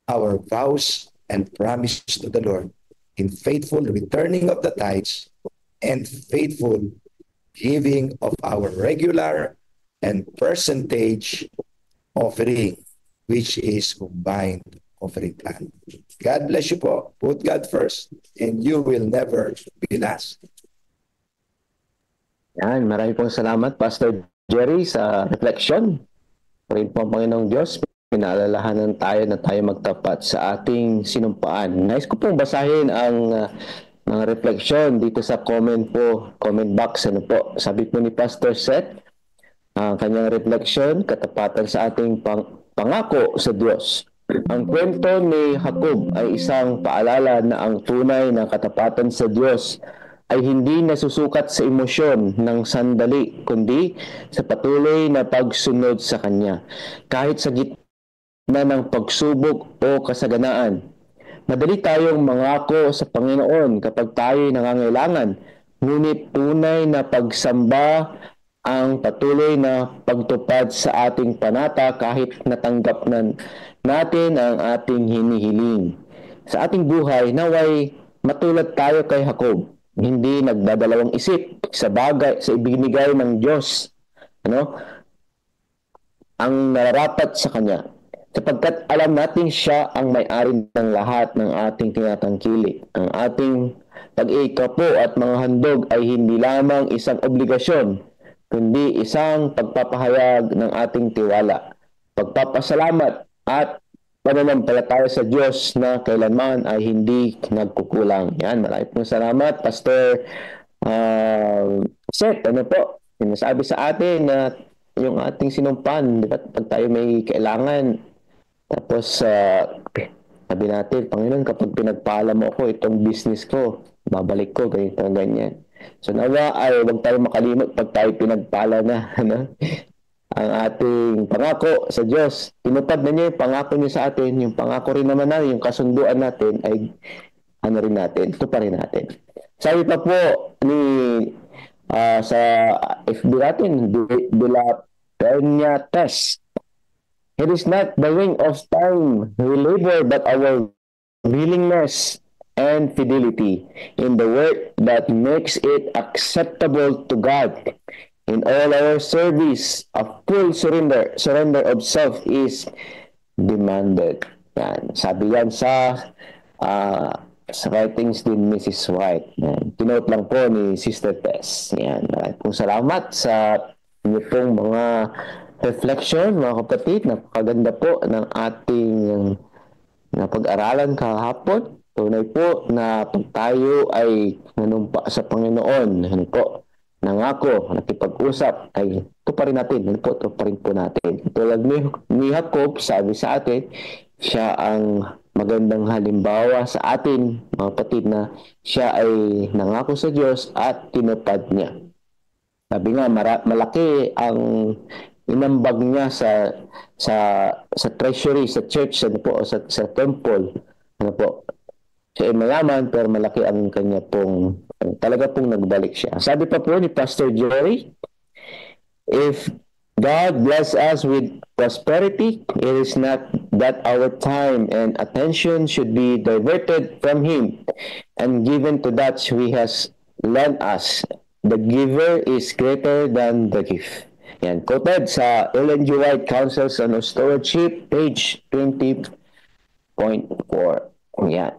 [SPEAKER 2] our vows and promises to the Lord in faithful returning of the tithes and faithful giving of our regular and percentage offering, which is combined offering plan. God bless you po. Put God first and you will never be last.
[SPEAKER 1] Yan, marami pong salamat, Pastor Jerry, sa reflection. Rin po ang Panginoong Diyos, pinaalalahanan tayo na tayo magtapat sa ating sinumpaan. Nais ko pong basahin ang mga reflection dito sa comment box. Ano po? Sabi po ni Pastor Seth, ang kanyang reflection, katapatan sa ating pangako sa Diyos. Ang kwento ni Jacob ay isang paalala na ang tunay na katapatan sa Diyos ay hindi nasusukat sa emosyon ng sandali, kundi sa patuloy na pagsunod sa Kanya. Kahit sa gitna ng pagsubok o kasaganaan, madali tayong mangako sa Panginoon kapag tayo'y nangangailangan, ngunit tunay na pagsamba ang patuloy na pagtupad sa ating panata kahit natanggap natin ang ating hinihiling. Sa ating buhay, naway matulad tayo kay Jacob, hindi nagdadalawang isip sa ibinigay ng Diyos, ang nararapat sa Kanya. Sapagkat alam natin siya ang may-ari ng lahat ng ating tinatangkilik. Ang ating pag-iikapo at mga handog ay hindi lamang isang obligasyon, kundi isang pagpapahayag ng ating tiwala, pagpapasalamat at pananampalataya sa Diyos na kailanman ay hindi nagkukulang. Yan, maraming pong salamat, Pastor Seth. Ano po, sinasabi sa atin na yung ating sinumpan, di ba, pag tayo may kailangan, tapos sabi natin, Panginoon, kapag pinagpala mo ako itong business ko, babalik ko, ganito, ganyan. So nawa ay huwag tayo makalimot pag tayo pinagpala na, ang ating pangako sa Diyos. Tinupad na niya yung pangako niya sa atin, yung pangako rin naman natin, yung kasunduan natin ay rin natin, ito pa rin natin. Sabi pa po ni sa FB natin, Dila Test, it is not the ring of time we labor, but our willingness and fidelity in the work that makes it acceptable to God. In all our service, a full surrender of self is demanded. Yan. Sabi yan sa writings din Mrs. White. Yan. Tinote lang po ni Sister Tess. Yan. Maraming pong salamat sa inyo pong mga reflection, mga kapatid. Napakaganda po ng ating napag-aralan kahapon. Tunay po na pag tayo ay nanumpa sa Panginoon, nangako, nakipag-usap, ay ito pa rin natin, ito pa rin po natin. Tulad ni Jacob, sabi sa atin, siya ang magandang halimbawa sa atin, mga kapatid, na siya ay nangako sa Diyos at tinupad niya. Sabi nga, malaki ang inambag niya sa treasury, sa church, sa temple, siya ay mayaman pero malaki ang kanya pong talaga pong nagbalik siya. Sabi pa po ni Pastor Jerry, if God bless us with prosperity, it is not that our time and attention should be diverted from Him and given to that He has lent us. The giver is greater than the gift. Yan, quoted sa Ellen G. White Counsels on Stewardship, page 20.4. Yan.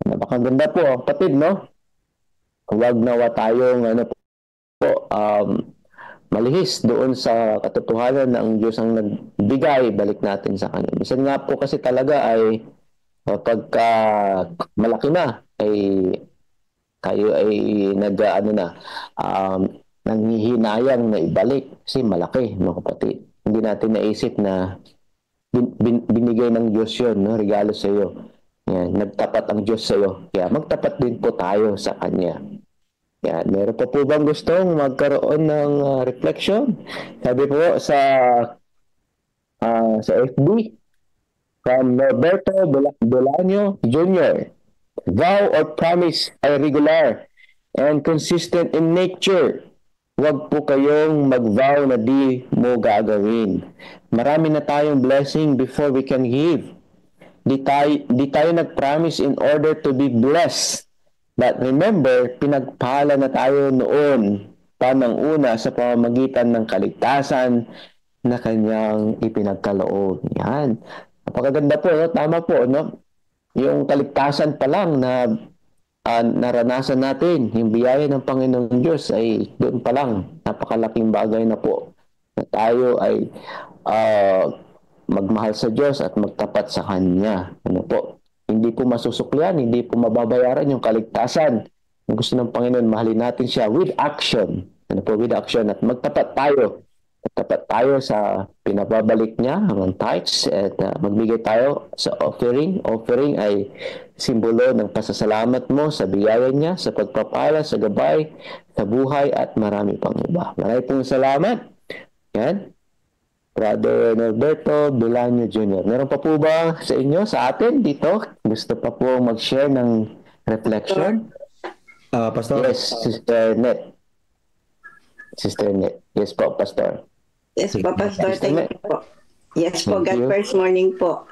[SPEAKER 1] Napakaganda po, kapatid, no? Huwag nawa tayong malihis doon sa katotohanan na ang Diyos ang nagbigay, balik natin sa Kanya. Minsan nga po kasi talaga ay pagka malaki na, ay kayo ay nanghihinayang na ibalik kasi malaki, mga kapatid. Hindi natin naisip na binigay ng Diyos yun, no? Regalo sa iyo. Yan, nagtapat ang Diyos sa iyo. Kaya magtapat din po tayo sa Kanya. Yan, meron pa po bang gustong magkaroon ng reflection? Sabi po sa sa FB from Norberto Bolaño Jr. Vow or promise ay regular and consistent in nature. Huwag po kayong mag-vow na di mo gagawin. Marami na tayong blessing before we can give. Di tayo nag-promise in order to be blessed. But remember, pinagpala na tayo noon panang-una sa pamamagitan ng kaligtasan na kanyang ipinagkaloob. Yan. Napakaganda po, no? Tama po, no? Yung kaligtasan pa lang na naranasan natin, yung biyaya ng Panginoong Diyos ay doon pa lang, napakalaking bagay na po na tayo ay magmahal sa Diyos at magtapat sa Kanya. Ano po? Hindi po masusuklian, hindi po mababayaran yung kaligtasan. Kung gusto ng Panginoon, mahalin natin siya with action. Ano po, with action. At magtapat tayo. Magtapat tayo sa pinababalik niya, ang tithes, at magbigay tayo sa offering. Offering ay simbolo ng pasasalamat mo sa biyaya niya, sa pagpapala, sa gabay, sa buhay, at marami pang iba. Maraming pong salamat. Yan. Brother Norberto Bolaño Jr. Meron pa po ba sa inyo, sa atin dito? Gusto pa po mag-share ng reflection?
[SPEAKER 3] Pastor?
[SPEAKER 1] Yes, Sister Net. Sister Net. Yes po, Pastor.
[SPEAKER 5] Yes po, Pastor. Thank you po. Yes po,
[SPEAKER 1] Thank
[SPEAKER 5] God
[SPEAKER 1] you.
[SPEAKER 5] first morning po.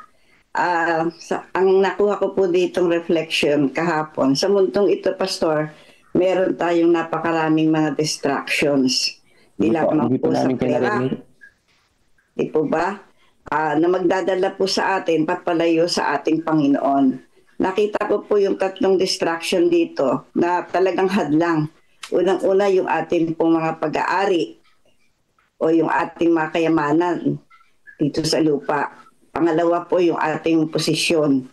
[SPEAKER 5] Ang nakuha ko po ditong reflection kahapon, sa mundong ito, Pastor, meron tayong napakaraming mga distractions. Di lamang
[SPEAKER 1] Hindi po
[SPEAKER 5] po sa
[SPEAKER 1] namin
[SPEAKER 5] pera.
[SPEAKER 1] kinarinig.
[SPEAKER 5] Di po ba? Na magdadala po sa atin, papalayo sa ating Panginoon. Nakita ko po yung tatlong distraction dito na talagang hadlang. Unang-una yung ating pong mga pag-aari o yung ating mga kayamanan dito sa lupa. Pangalawa po yung ating posisyon.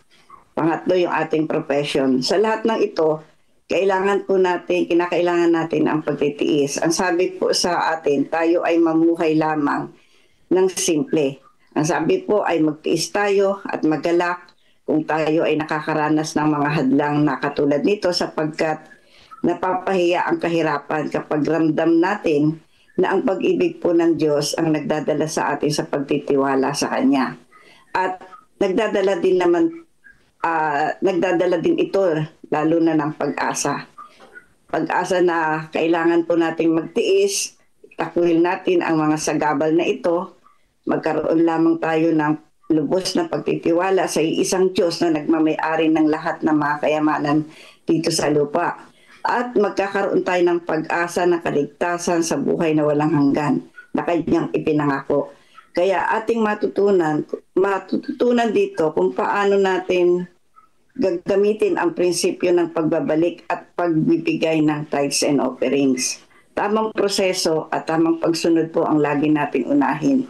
[SPEAKER 5] Pangatlo yung ating profession. Sa lahat ng ito, kinakailangan natin ang pagtitiis. Ang sabi po sa atin, tayo ay mamuhay lamang ng simple. Ang sabi po ay magtiis tayo at magalak kung tayo ay nakakaranas ng mga hadlang na katulad nito sapagkat napapahiya ang kahirapan kapag ramdam natin na ang pag-ibig po ng Diyos ang nagdadala sa atin sa pagtitiwala sa Kanya. At nagdadala din ito lalo na ng pag-asa. Pag-asa na kailangan po nating magtiis, takuhin natin ang mga sagabal na ito, magkaroon lamang tayo ng lubos na pagtitiwala sa isang Diyos na nagmamay-ari ng lahat ng mga kayamanan dito sa lupa. At magkakaroon tayo ng pag-asa na kaligtasan sa buhay na walang hanggan na Kanyang ipinangako. Kaya ating matutunan dito kung paano natin gagamitin ang prinsipyo ng pagbabalik at pagbibigay ng tithes and offerings. Tamang proseso at tamang pagsunod po ang lagi nating unahin.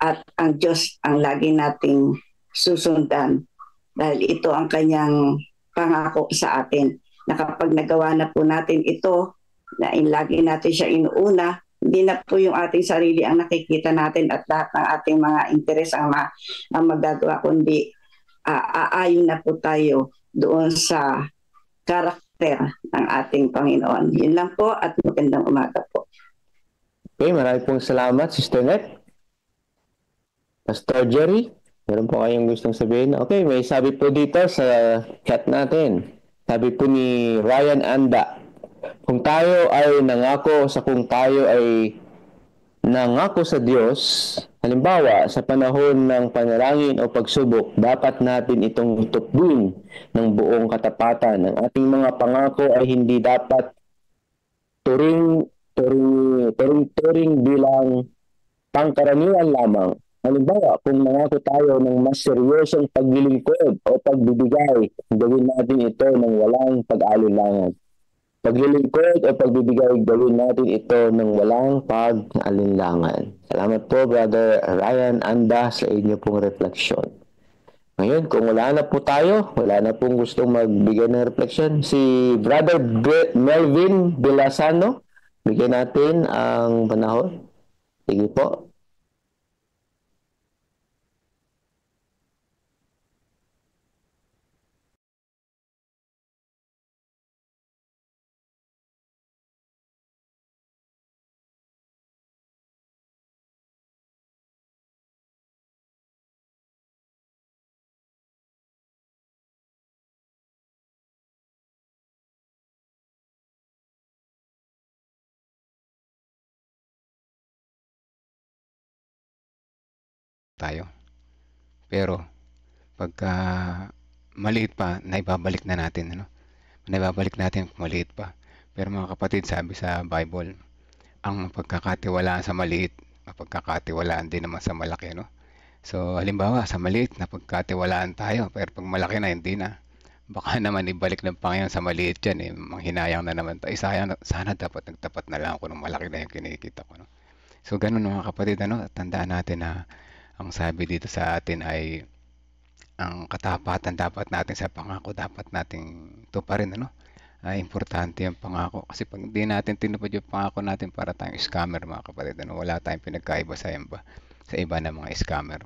[SPEAKER 5] At ang Diyos ang lagi nating susundan dahil ito ang Kanyang pangako sa atin na kapag nagawa na po natin ito, na lagi natin siya inuuna, hindi na po yung ating sarili ang nakikita natin at lahat ng ating mga interes ang magagawa, kundi aayon na po tayo doon sa karakter ng ating Panginoon. Yun lang po at magandang umaga po.
[SPEAKER 1] Okay, maraming pong salamat, Sister Net. Pastor Jerry, meron po kayong gustong sabihin? Okay, may sabi po dito sa chat natin. Sabi po ni Ryan Anda, kung tayo ay nangako sa Diyos, halimbawa sa panahon ng panalangin o pagsubok, dapat natin itong tutuin ng buong katapatan. Ang ating mga pangako ay hindi dapat turing bilang pangkaraniwan lamang. Halimbawa, kung nangako tayo ng mas seryosong paglilingkod o pagbibigay, gawin natin ito ng walang pag-alinlangan. Paglilingkod o pagbibigay, gawin natin ito ng walang pag-alinlangan. Salamat po, Brother Ryan Anda, sa inyo pong refleksyon. Ngayon, kung wala na pong gustong magbigay ng refleksyon, si Brother Melvin Bilasano, bigyan natin ang panahon. Sige po.
[SPEAKER 6] tayo. Pero pagka maliit pa, naibabalik na natin, ano? Naibabalik natin kung maliit pa. Pero mga kapatid, sabi sa Bible, ang pagkakatiwalaan sa maliit, mapagkakatiwalaan din naman sa malaki, no? So, halimbawa, sa maliit na pagkatiwalaan tayo, pero pag malaki na, hindi na. Baka naman ibalik ng Panginoon sa maliit yan, eh. Manghinayang na naman tayo. Sana dapat nagtapat na lang ako ng malaki na yung kinikita ko, no? So, ganun mga kapatid, ano? Tandaan natin na ang sabi dito sa atin ay ang katapatan dapat natin sa pangako, dapat nating tuparin, ano? Ay, importante yung pangako. Kasi pag hindi natin tinupad yung pangako natin, para tayong scammer, mga kapatid, ano? Wala tayong pinagkaiba sa iba na mga scammer.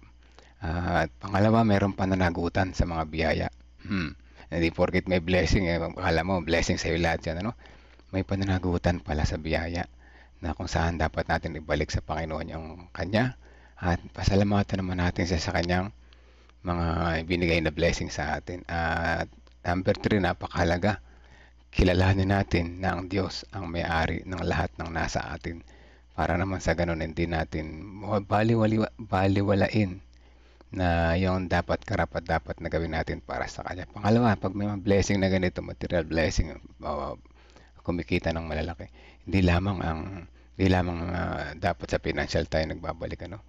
[SPEAKER 6] At pangalawa, mayroong pananagutan sa mga biyaya. Hindi porket may blessing, akala mo blessing sa iyo lahat yan, ano? May pananagutan pala sa biyaya na kung saan dapat natin ibalik sa Panginoon yung kanya, at pasalamatan naman natin siya sa kanyang mga binigay na blessing sa atin. At number 3, napakahalaga, kilalanin natin na ang Diyos ang may-ari ng lahat ng nasa atin, para naman sa ganun hindi natin baliwalain na yung karapat dapat na gawin natin para sa Kanya. Pangalawa, pag may mga blessing na ganito, material blessing, kumikita ng malalaki, hindi lamang dapat sa financial tayo nagbabalik, ano?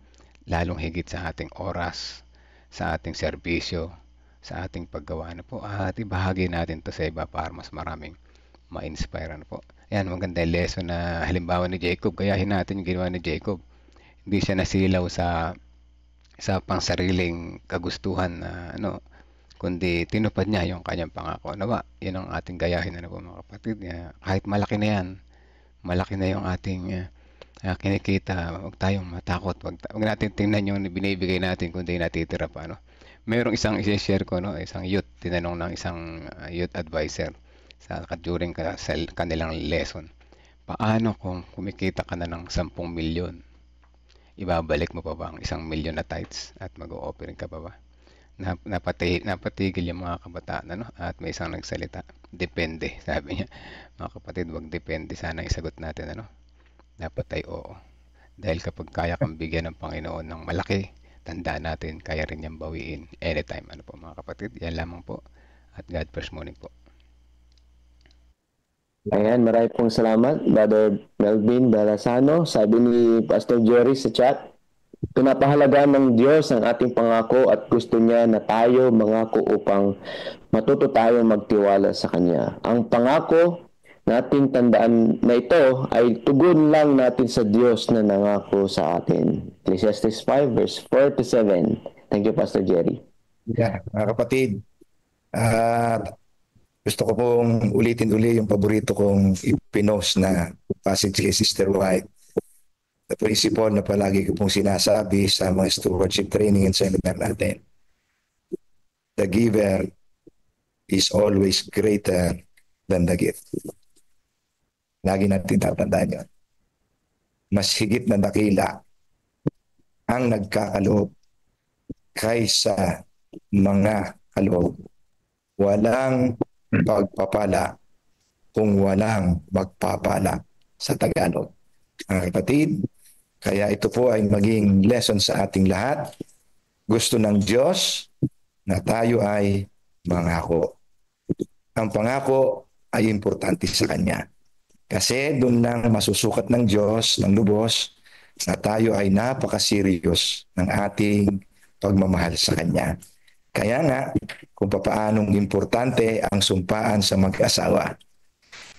[SPEAKER 6] Lalong higit sa ating oras, sa ating serbisyo, sa ating paggawa na po, at ibahagi natin to sa iba para mas maraming ma-inspire, ano po. Yan, maganda yung lesson na halimbawa ni Jacob. Gayahin natin yung ginawa ni Jacob. Hindi siya nasilaw sa pangsariling kagustuhan na kundi tinupad niya yung kanyang pangako. Nawa, yun ang ating gayahin, ano po mga kapatid. Kahit malaki na yan, malaki na yung ating kinikita, huwag tayong matakot. Huwag natin tingnan yung binibigay natin kundi natitira pa, no? Mayroong isang i-share ko, no? Isang youth, tinanong ng isang youth advisor during sa kanilang lesson, paano kung kumikita ka na ng 10 milyon? Ibabalik mo pa ba ang 1 milyon na tithes at mag-o-offering ka pa ba? Napatigil yung mga kabataan, ano? At may isang nagsalita, depende, sabi niya. Mga kapatid, wag depende, sana isagot natin, ano? Dapat ay oo. Dahil kapag kaya kang bigyan ng Panginoon ng malaki, tandaan natin, kaya rin niyang bawiin anytime, ano po mga kapatid. Yan lamang po, at God first morning po.
[SPEAKER 1] Ayan, marami pong salamat, Brother Melvin Balasano. Sabi ni Pastor Jerry sa chat, pinapahalagaan ng Diyos ang ating pangako at gusto niya na tayo mangako upang matuto tayo magtiwala sa Kanya. Ang pangako nating tandaan na ito ay tugon lang natin sa Diyos na nangako sa atin. Ecclesiastes 5 verse 4 to 7. Thank you, Pastor Jerry.
[SPEAKER 2] Yeah, mga kapatid, gusto ko pong ulitin yung paborito kong ipinost na passage kay Sister White. The principle na palagi ko pong sinasabi sa mga stewardship training and seminar natin. The giver is always greater than the gift. Lagi natin tatandaan yun. Mas higit na dakila ang nagkakaloob kaysa mga kaloob. Walang pagpapala kung walang magpapala sa Tagalog. Mga kapatid, kaya ito po ay maging lesson sa ating lahat. Gusto ng Diyos na tayo ay mangako. Ang pangako ay importante sa Kanya. Kasi doon lang masusukat ng Diyos, ng lubos, na tayo ay napaka-serious ng ating pagmamahal sa Kanya. Kaya nga, kung papaanong importante ang sumpaan sa mag-asawa,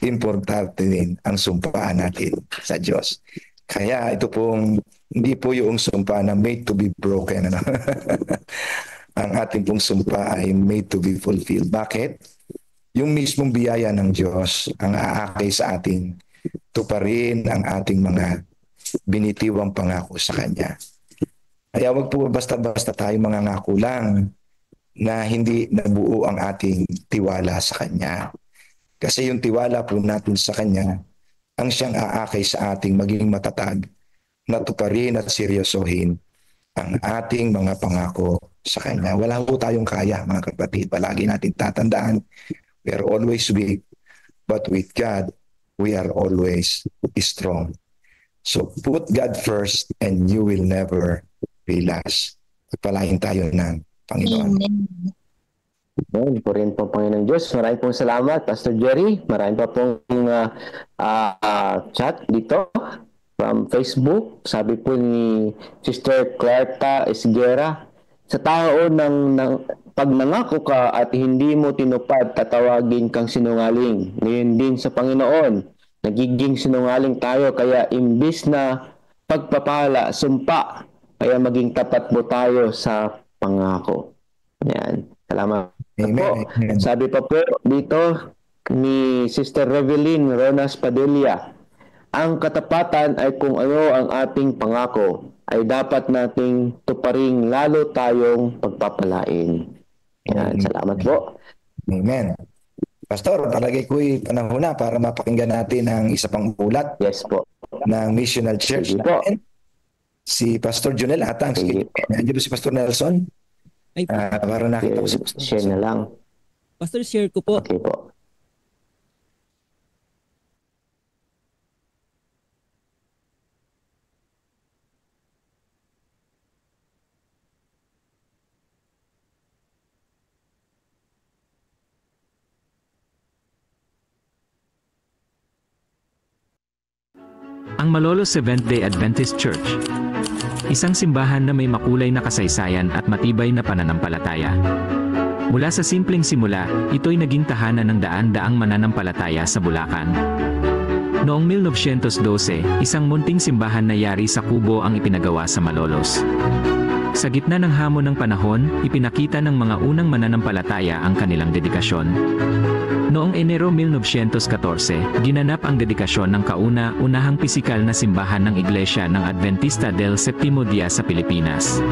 [SPEAKER 2] importante din ang sumpaan natin sa Diyos. Kaya ito pong, hindi po yung sumpa na made to be broken. Ano? Ang ating pong sumpa ay made to be fulfilled. Bakit? Yung mismong biyaya ng Diyos ang aakay sa ating tuparin ang ating mga binitiwang pangako sa Kanya. Kaya wag po basta-basta tayo mangangako lang na hindi nabuo ang ating tiwala sa Kanya. Kasi yung tiwala po natin sa Kanya ang siyang aakay sa ating maging matatag na tuparin at seryosohin ang ating mga pangako sa Kanya. Wala po tayong kaya, mga kapatid. Palagi natin tatandaan, we are always weak, but with God, we are always strong. So put God first and you will never be last. pagpalain tayo ng Panginoon.
[SPEAKER 7] Amen.
[SPEAKER 1] Amen. Purihin po Panginoong Diyos. Maraming pong salamat, Pastor Jerry. Maraming pa pong chat dito from Facebook. Sabi po ni Sister Clarta Esguera, sa tao pag nangako ka at hindi mo tinupad, tatawagin kang sinungaling. Ngayon din sa Panginoon, nagiging sinungaling tayo, kaya imbis na pagpapala, sumpa, kaya maging tapat po tayo sa pangako. Yan. Salamat
[SPEAKER 2] Amen.
[SPEAKER 1] po.
[SPEAKER 2] Amen.
[SPEAKER 1] Sabi pa po dito ni Sister Revelyn Ronas Padilla, ang katapatan ay kung ano ang ating pangako, ay dapat nating tuparing lalo tayong pagpapalain. Yan. Salamat po.
[SPEAKER 2] Amen. Pastor, palagay ko'y panahon na para mapakinggan natin ang isa pang ulat
[SPEAKER 1] Yes po.
[SPEAKER 2] ng Missional Church
[SPEAKER 1] Sige po.
[SPEAKER 2] natin. Si Pastor Junel Atang.
[SPEAKER 1] Sige.
[SPEAKER 2] Nandiyan ba si Pastor Nelson?
[SPEAKER 8] Ay,
[SPEAKER 2] Para nakita ko si Pastor.
[SPEAKER 1] Share na lang.
[SPEAKER 8] Pastor, share ko po.
[SPEAKER 1] Okay po.
[SPEAKER 9] Ang Malolos Seventh-day Adventist Church, isang simbahan na may makulay na kasaysayan at matibay na pananampalataya. Mula sa simpleng simula, ito'y naging tahanan ng daan-daang mananampalataya sa Bulacan. Noong 1912, isang munting simbahan na yari sa kubo ang ipinagawa sa Malolos. Sa gitna ng hamon ng panahon, ipinakita ng mga unang mananampalataya ang kanilang dedikasyon. Noong Enero 1914, ginanap ang dedikasyon ng kauna-unahang pisikal na simbahan ng Iglesia ng Adventista del Sétimo Día sa Pilipinas.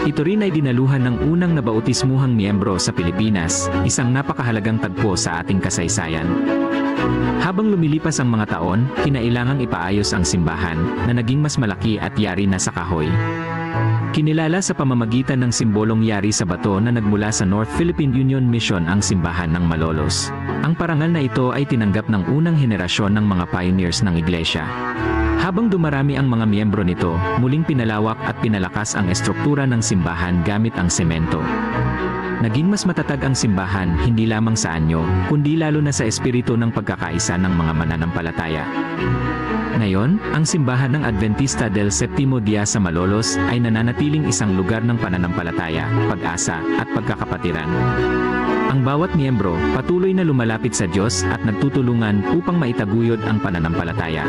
[SPEAKER 9] Ito rin ay dinaluhan ng unang nabautismuhang miyembro sa Pilipinas, isang napakahalagang tagpo sa ating kasaysayan. Habang lumilipas ang mga taon, kinailangang ipaayos ang simbahan, na naging mas malaki at yari na sa kahoy. Kinilala sa pamamagitan ng simbolong yari sa bato na nagmula sa North Philippine Union Mission ang simbahan ng Malolos. Ang parangal na ito ay tinanggap ng unang henerasyon ng mga pioneers ng iglesia. Habang dumarami ang mga miyembro nito, muling pinalawak at pinalakas ang estruktura ng simbahan gamit ang semento. Naging mas matatag ang simbahan hindi lamang sa anyo, kundi lalo na sa espiritu ng pagkakaisa ng mga mananampalataya. Ngayon, ang simbahan ng Adventista del Sétimo Día sa Malolos ay nananatiling isang lugar ng pananampalataya, pag-asa, at pagkakapatiran. Ang bawat miyembro patuloy na lumalapit sa Diyos at nagtutulungan upang maitaguyod ang pananampalataya.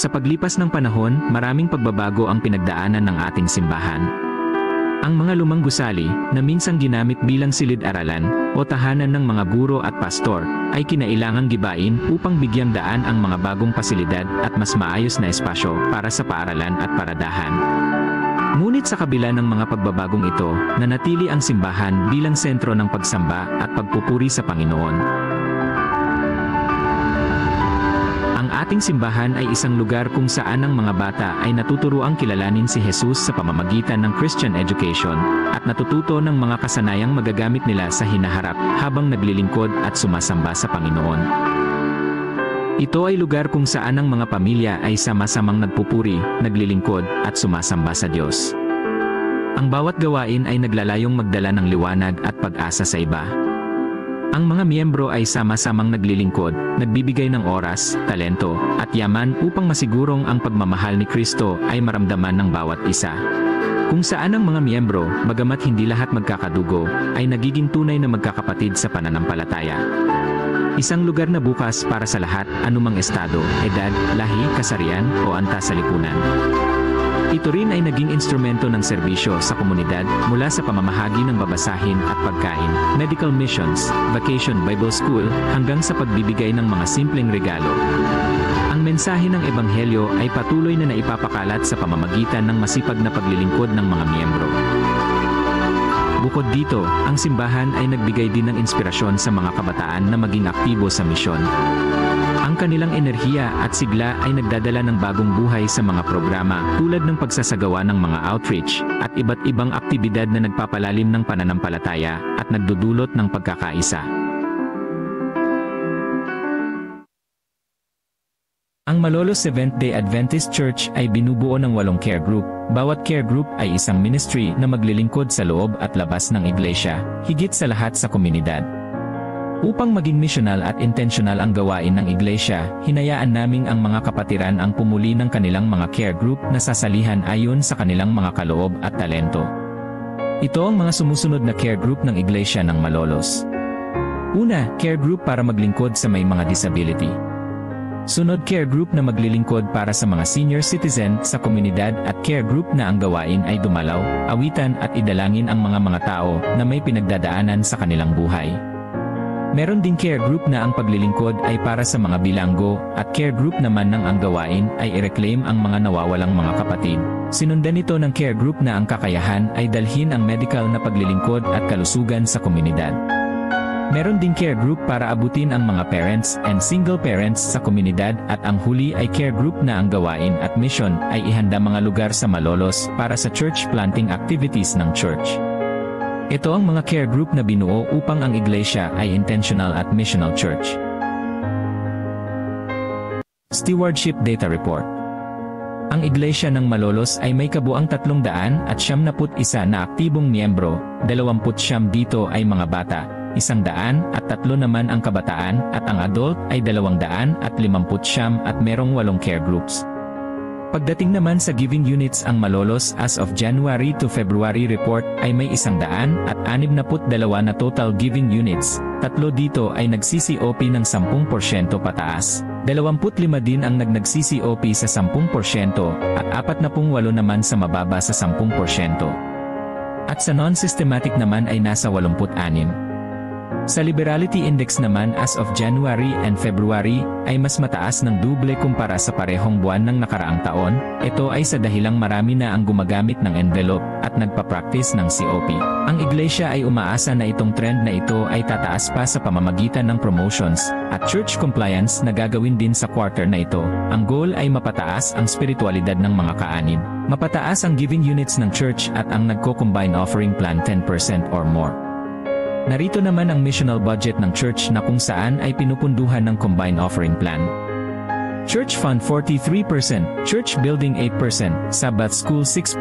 [SPEAKER 9] Sa paglipas ng panahon, maraming pagbabago ang pinagdaanan ng ating simbahan. Ang mga lumang gusali, na minsang ginamit bilang silid-aralan o tahanan ng mga guro at pastor, ay kinailangang gibain upang bigyang daan ang mga bagong pasilidad at mas maayos na espasyo para sa paaralan at paradahan. Ngunit sa kabila ng mga pagbabagong ito, nanatili ang simbahan bilang sentro ng pagsamba at pagpupuri sa Panginoon. Ang ating simbahan ay isang lugar kung saan ang mga bata ay natuturuang kilalanin si Jesus sa pamamagitan ng Christian education at natututo ng mga kasanayang magagamit nila sa hinaharap habang naglilingkod at sumasamba sa Panginoon. Ito ay lugar kung saan ang mga pamilya ay sama-samang nagpupuri, naglilingkod at sumasamba sa Diyos. Ang bawat gawain ay naglalayong magdala ng liwanag at pag-asa sa iba. Ang mga miyembro ay sama-samang naglilingkod, nagbibigay ng oras, talento, at yaman upang masigurong ang pagmamahal ni Kristo ay maramdaman ng bawat isa. Kung saan ang mga miyembro, bagamat hindi lahat magkakadugo, ay nagiging tunay na magkakapatid sa pananampalataya. Isang lugar na bukas para sa lahat, anumang estado, edad, lahi, kasarian, o antas sa lipunan. Ito rin ay naging instrumento ng serbisyo sa komunidad mula sa pamamahagi ng babasahin at pagkain, medical missions, vacation Bible school, hanggang sa pagbibigay ng mga simpleng regalo. Ang mensahe ng Ebanghelyo ay patuloy na naipapakalat sa pamamagitan ng masipag na paglilingkod ng mga miyembro. Bukod dito, ang simbahan ay nagbigay din ng inspirasyon sa mga kabataan na maging aktibo sa misyon. Ang kanilang enerhiya at sigla ay nagdadala ng bagong buhay sa mga programa tulad ng pagsasagawa ng mga outreach at iba't ibang aktibidad na nagpapalalim ng pananampalataya at nagdudulot ng pagkakaisa. Ang Malolos Seventh-day Adventist Church ay binubuo ng 8 care group. Bawat care group ay isang ministry na maglilingkod sa loob at labas ng iglesia, higit sa lahat sa komunidad. Upang maging missional at intentional ang gawain ng iglesia, hinayaan naming ang mga kapatiran ang pumuli ng kanilang mga care group na sasalihan ayon sa kanilang mga kaloob at talento. Ito ang mga sumusunod na care group ng iglesia ng Malolos. Una, care group para maglingkod sa may mga disability. Sunod, care group na maglilingkod para sa mga senior citizen sa komunidad at care group na ang gawain ay dumalaw, awitan at idalangin ang mga tao na may pinagdadaanan sa kanilang buhay. Meron ding care group na ang paglilingkod ay para sa mga bilanggo at care group naman ng ang gawain ay i-reclaim ang mga nawawalang mga kapatid. Sinundan ito ng care group na ang kakayahan ay dalhin ang medical na paglilingkod at kalusugan sa komunidad. Meron ding care group para abutin ang mga parents and single parents sa komunidad at ang huli ay care group na ang gawain at mission ay ihanda mga lugar sa Malolos para sa church planting activities ng church. Ito ang mga care group na binuo upang ang iglesia ay intentional at missional church. Stewardship Data Report. Ang iglesia ng Malolos ay may kabuang 371 na aktibong miyembro, 29 dito ay mga bata, 103 naman ang kabataan at ang adult ay 250 at merong 8 care groups. Pagdating naman sa giving units ang Malolos as of January to February report ay may 162 na total giving units, 3 dito ay nag-CCOP ng 10% pataas, 25 din ang nag-CCOP sa 10% at 48 naman sa mababa sa 10%. At sa non-systematic naman ay nasa 86. Sa Liberality Index naman as of January and February ay mas mataas ng double kumpara sa parehong buwan ng nakaraang taon. Ito ay sa dahilang marami na ang gumagamit ng envelope at nagpa-practice ng COP. Ang iglesia ay umaasa na itong trend na ito ay tataas pa sa pamamagitan ng promotions at church compliance na gagawin din sa quarter na ito. Ang goal ay mapataas ang spiritualidad ng mga kaanib, mapataas ang giving units ng church at ang nagko-combine offering plan 10% or more. Narito naman ang missional budget ng church na kung saan ay pinupunduhan ng combined offering plan. Church Fund 43%, Church Building 8%, Sabbath School 6%,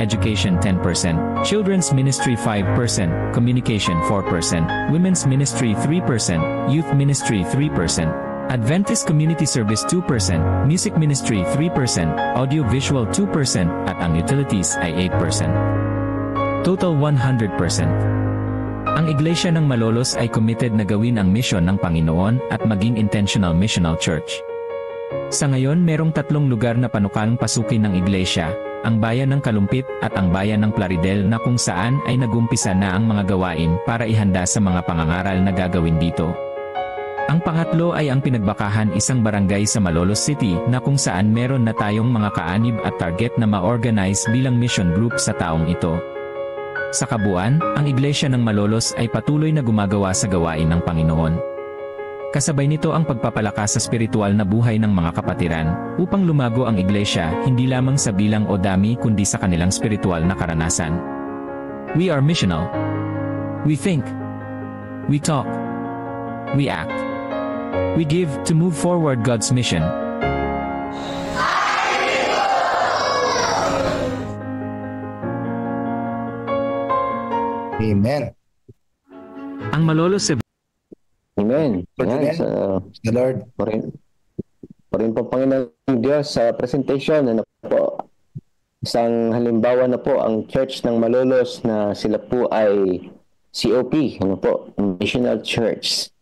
[SPEAKER 9] Education 10%, Children's Ministry 5%, Communication 4%, Women's Ministry 3%, Youth Ministry 3%, Adventist Community Service 2%, Music Ministry 3%, Audio Visual 2% at ang utilities ay 8%. Total 100%. Ang iglesia ng Malolos ay committed na gawin ang mission ng Panginoon at maging intentional missional church. Sa ngayon merong 3 lugar na panukalang pasukin ng iglesia, ang bayan ng Kalumpit at ang bayan ng Plaridel na kung saan ay nagumpisa na ang mga gawain para ihanda sa mga pangangaral na gagawin dito. Ang pangatlo ay ang Pinagbakahan, isang barangay sa Malolos City na kung saan meron na tayong mga kaanib at target na ma-organize bilang mission group sa taong ito. Sa kabuuan, ang iglesia ng Malolos ay patuloy na gumagawa sa gawain ng Panginoon. Kasabay nito ang pagpapalakas sa spiritual na buhay ng mga kapatiran, upang lumago ang iglesia hindi lamang sa bilang o dami kundi sa kanilang spiritual na karanasan. We are missional. We think. We talk. We act. We give to move forward God's mission.
[SPEAKER 2] Amen.
[SPEAKER 9] Ang Malolos
[SPEAKER 1] Amen.
[SPEAKER 2] Amen.
[SPEAKER 1] Yan,
[SPEAKER 2] The Lord.
[SPEAKER 1] Parin po Panginoon Diyos sa presentation. Ano po, isang halimbawa na po ang Church ng Malolos na sila po ay COP, ano po, Missional Church.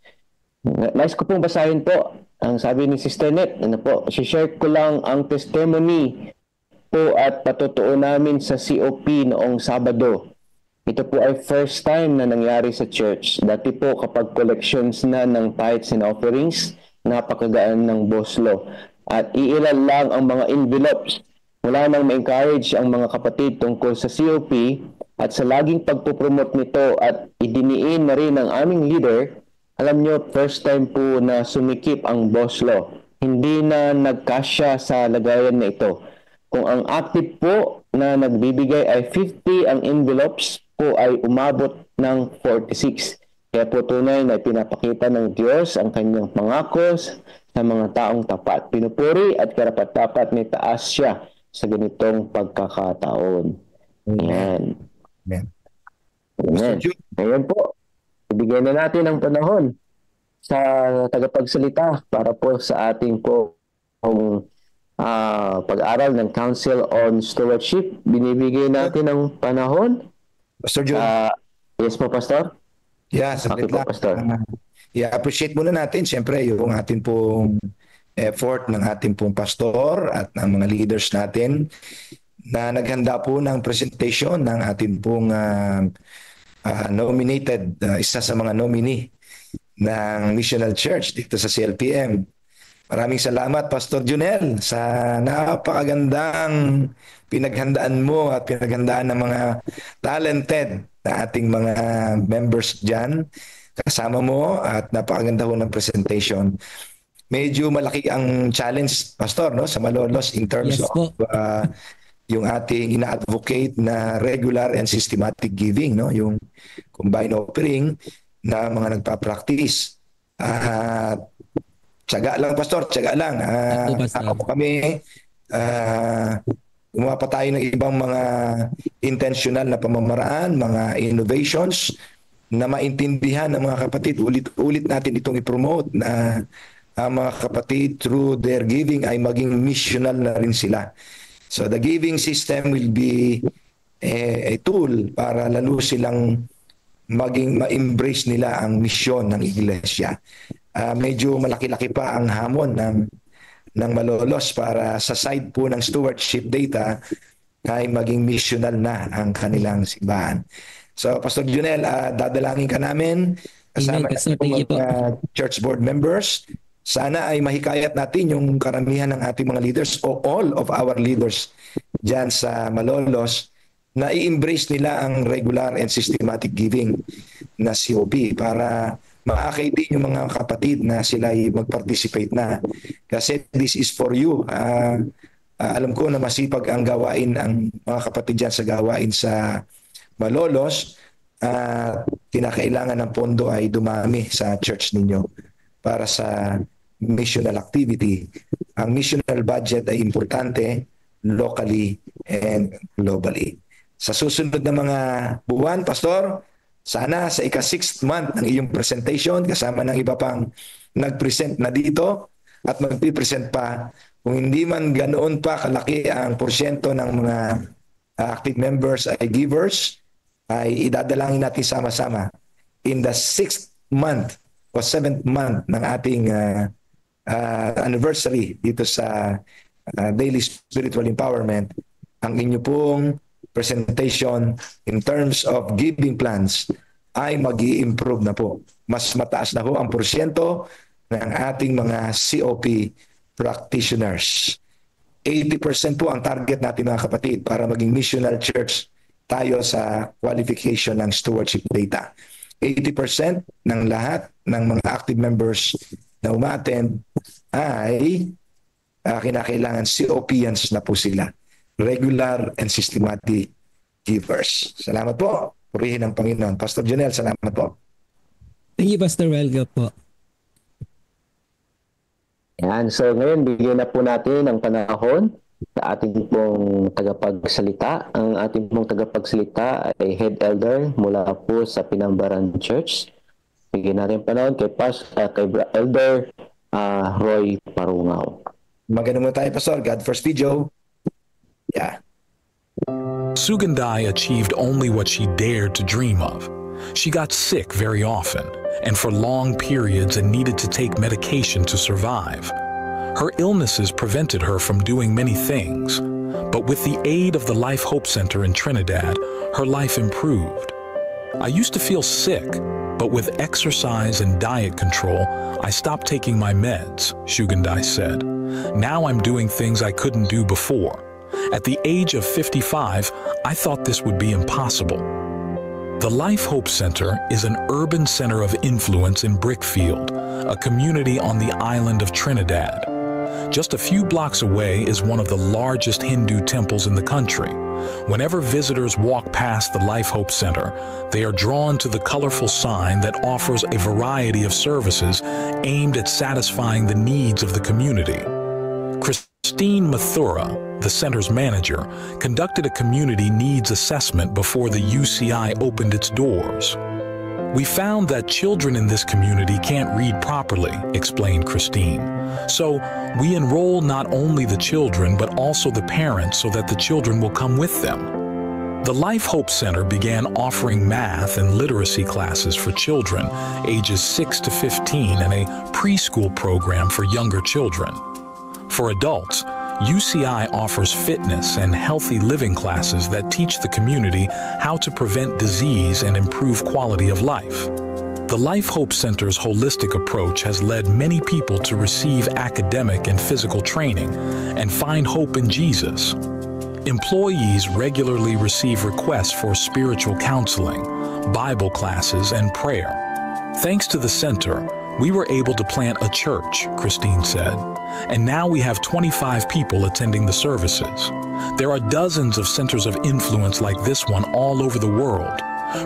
[SPEAKER 1] Nice ko pong basahin po ang sabi ni Sister Net. Ano po, share ko lang ang testimony po at patutuo namin sa COP noong Sabado. Ito po ay first time na nangyari sa church. Dati po kapag collections na ng tithes and offerings, napakagaan ng boslo. At iilan lang ang mga envelopes. Wala nang ma-encourage ang mga kapatid tungkol sa COP at sa laging pagpupromote nito at idiniin na rin ng aming leader. Alam nyo, first time po na sumikip ang boslo. Hindi na nagkasya sa lagayan na ito. Kung ang active po na nagbibigay ay 50, ang envelopes po ay umabot ng 46. Kaya po tunay na pinapakita ng Diyos ang kanyang pangako sa sa mga taong tapat. Pinupuri at karapat-dapat may taas siya sa ganitong pagkakataon. Ayan.
[SPEAKER 2] Amen.
[SPEAKER 1] Amen. Ngayon po, ibigay na natin ang panahon sa tagapagsalita para po sa ating po pag-aral ng Council on Stewardship. Binibigay natin ang panahon.
[SPEAKER 2] Pastor John.
[SPEAKER 1] Yes po, Pastor.
[SPEAKER 2] Yeah, saglit
[SPEAKER 1] po,
[SPEAKER 2] lang.
[SPEAKER 1] Pastor.
[SPEAKER 2] Appreciate muna natin siyempre yung ating pong effort ng ating pong pastor at ng mga leaders natin na naghanda po ng presentation ng ating pong nominated, isa sa mga nominee ng Missional Church dito sa CLPM. Maraming salamat, Pastor Junel, sa napakagandang pinaghandaan mo at pinaghandaan ng mga talented na ating mga members dyan. Kasama mo at napakaganda ho ng presentation. Medyo malaki ang challenge, Pastor, no, sa Malolos in terms of yung ating ina-advocate na regular and systematic giving, no, yung combined offering na mga nagpa-practice. Tiyaga lang, Pastor, tiyaga lang. Ako kami, gumawa pa tayo ng ibang mga intentional na pamamaraan, mga innovations na maintindihan ng mga kapatid. Ulit natin itong i-promote na ang mga kapatid through their giving ay maging missional na rin sila. So the giving system will be a tool para lalo silang ma-embrace nila ang misyon ng iglesia. Medyo malaki-laki pa ang hamon ng Malolos para sa side po ng stewardship data ay maging missional na ang kanilang simbahan. So, Pastor Junel, dadalangin ka namin kasama ng church board members. Sana ay mahikayat natin yung karamihan ng ating mga leaders o all of our leaders dyan sa Malolos na i-embrace nila ang regular and systematic giving na COP para maakay din yung mga kapatid na sila ay mag-participate na. Kasi this is for you. Alam ko na masipag ang gawain ang mga kapatid dyan sa gawain sa Malolos. Kinakailangan ng pondo ay dumami sa church ninyo para sa missional activity. Ang missional budget ay importante locally and globally. Sa susunod na mga buwan, Pastor, sana sa ika-6th month ng iyong presentation kasama ng iba pang nag-present na dito at magpipresent pa, kung hindi man ganoon pa kalaki ang porsyento ng mga active members ay givers, ay idadalangin natin sama-sama in the 6th month o 7th month ng ating anniversary dito sa Daily Spiritual Empowerment, ang inyo pong presentation in terms of giving plans ay mag-i-improve na po. Mas mataas na po ang porsyento ng ating mga COP practitioners. 80% po ang target natin, mga kapatid, para maging missional church tayo sa qualification ng stewardship data. 80% ng lahat ng mga active members na umattend ay kinakailangan COPians na po sila. Regular and systematic givers. Salamat po. Purihin ang Panginoon. Pastor Jonel, salamat po.
[SPEAKER 8] Thank you, Pastor Welga po.
[SPEAKER 1] Yan. So ngayon, bigyan na po natin ang panahon sa ating pong tagapagsalita. Ang ating pong tagapagsalita ay Head Elder mula po sa Pinambaran Church. Bigyan natin panahon kay Elder Roy Parungaw.
[SPEAKER 2] Maganda mo tayo, Pastor. God first video. Yeah.
[SPEAKER 7] Sugandai achieved only what she dared to dream of. She got sick very often and for long periods and needed to take medication to survive. Her illnesses prevented her from doing many things, but with the aid of the Life Hope Center in Trinidad, her life improved. I used to feel sick, but with exercise and diet control, I stopped taking my meds, Sugandai said. Now I'm doing things I couldn't do before. At the age of 55, I thought this would be impossible. The Life Hope Center is an urban center of influence in Brickfield, a community on the island of Trinidad. Just a few blocks away is one of the largest Hindu temples in the country. Whenever visitors walk past the Life Hope Center, they are drawn to the colorful sign that offers a variety of services aimed at satisfying the needs of the community. Christine Mathura, the center's manager, conducted a community needs assessment before the UCI opened its doors. We found that children in this community can't read properly, explained Christine. So we enroll not only the children but also the parents so that the children will come with them. The Life Hope Center began offering math and literacy classes for children ages 6 to 15 and a preschool program for younger children. For adults, UCI offers fitness and healthy living classes that teach the community how to prevent disease and improve quality of life. The Life Hope Center's holistic approach has led many people to receive academic and physical training and find hope in Jesus. Employees regularly receive requests for spiritual counseling, Bible classes, and prayer. Thanks to the center, we were able to plant a church, Christine said, and now we have 25 people attending the services. There are dozens of centers of influence like this one all over the world.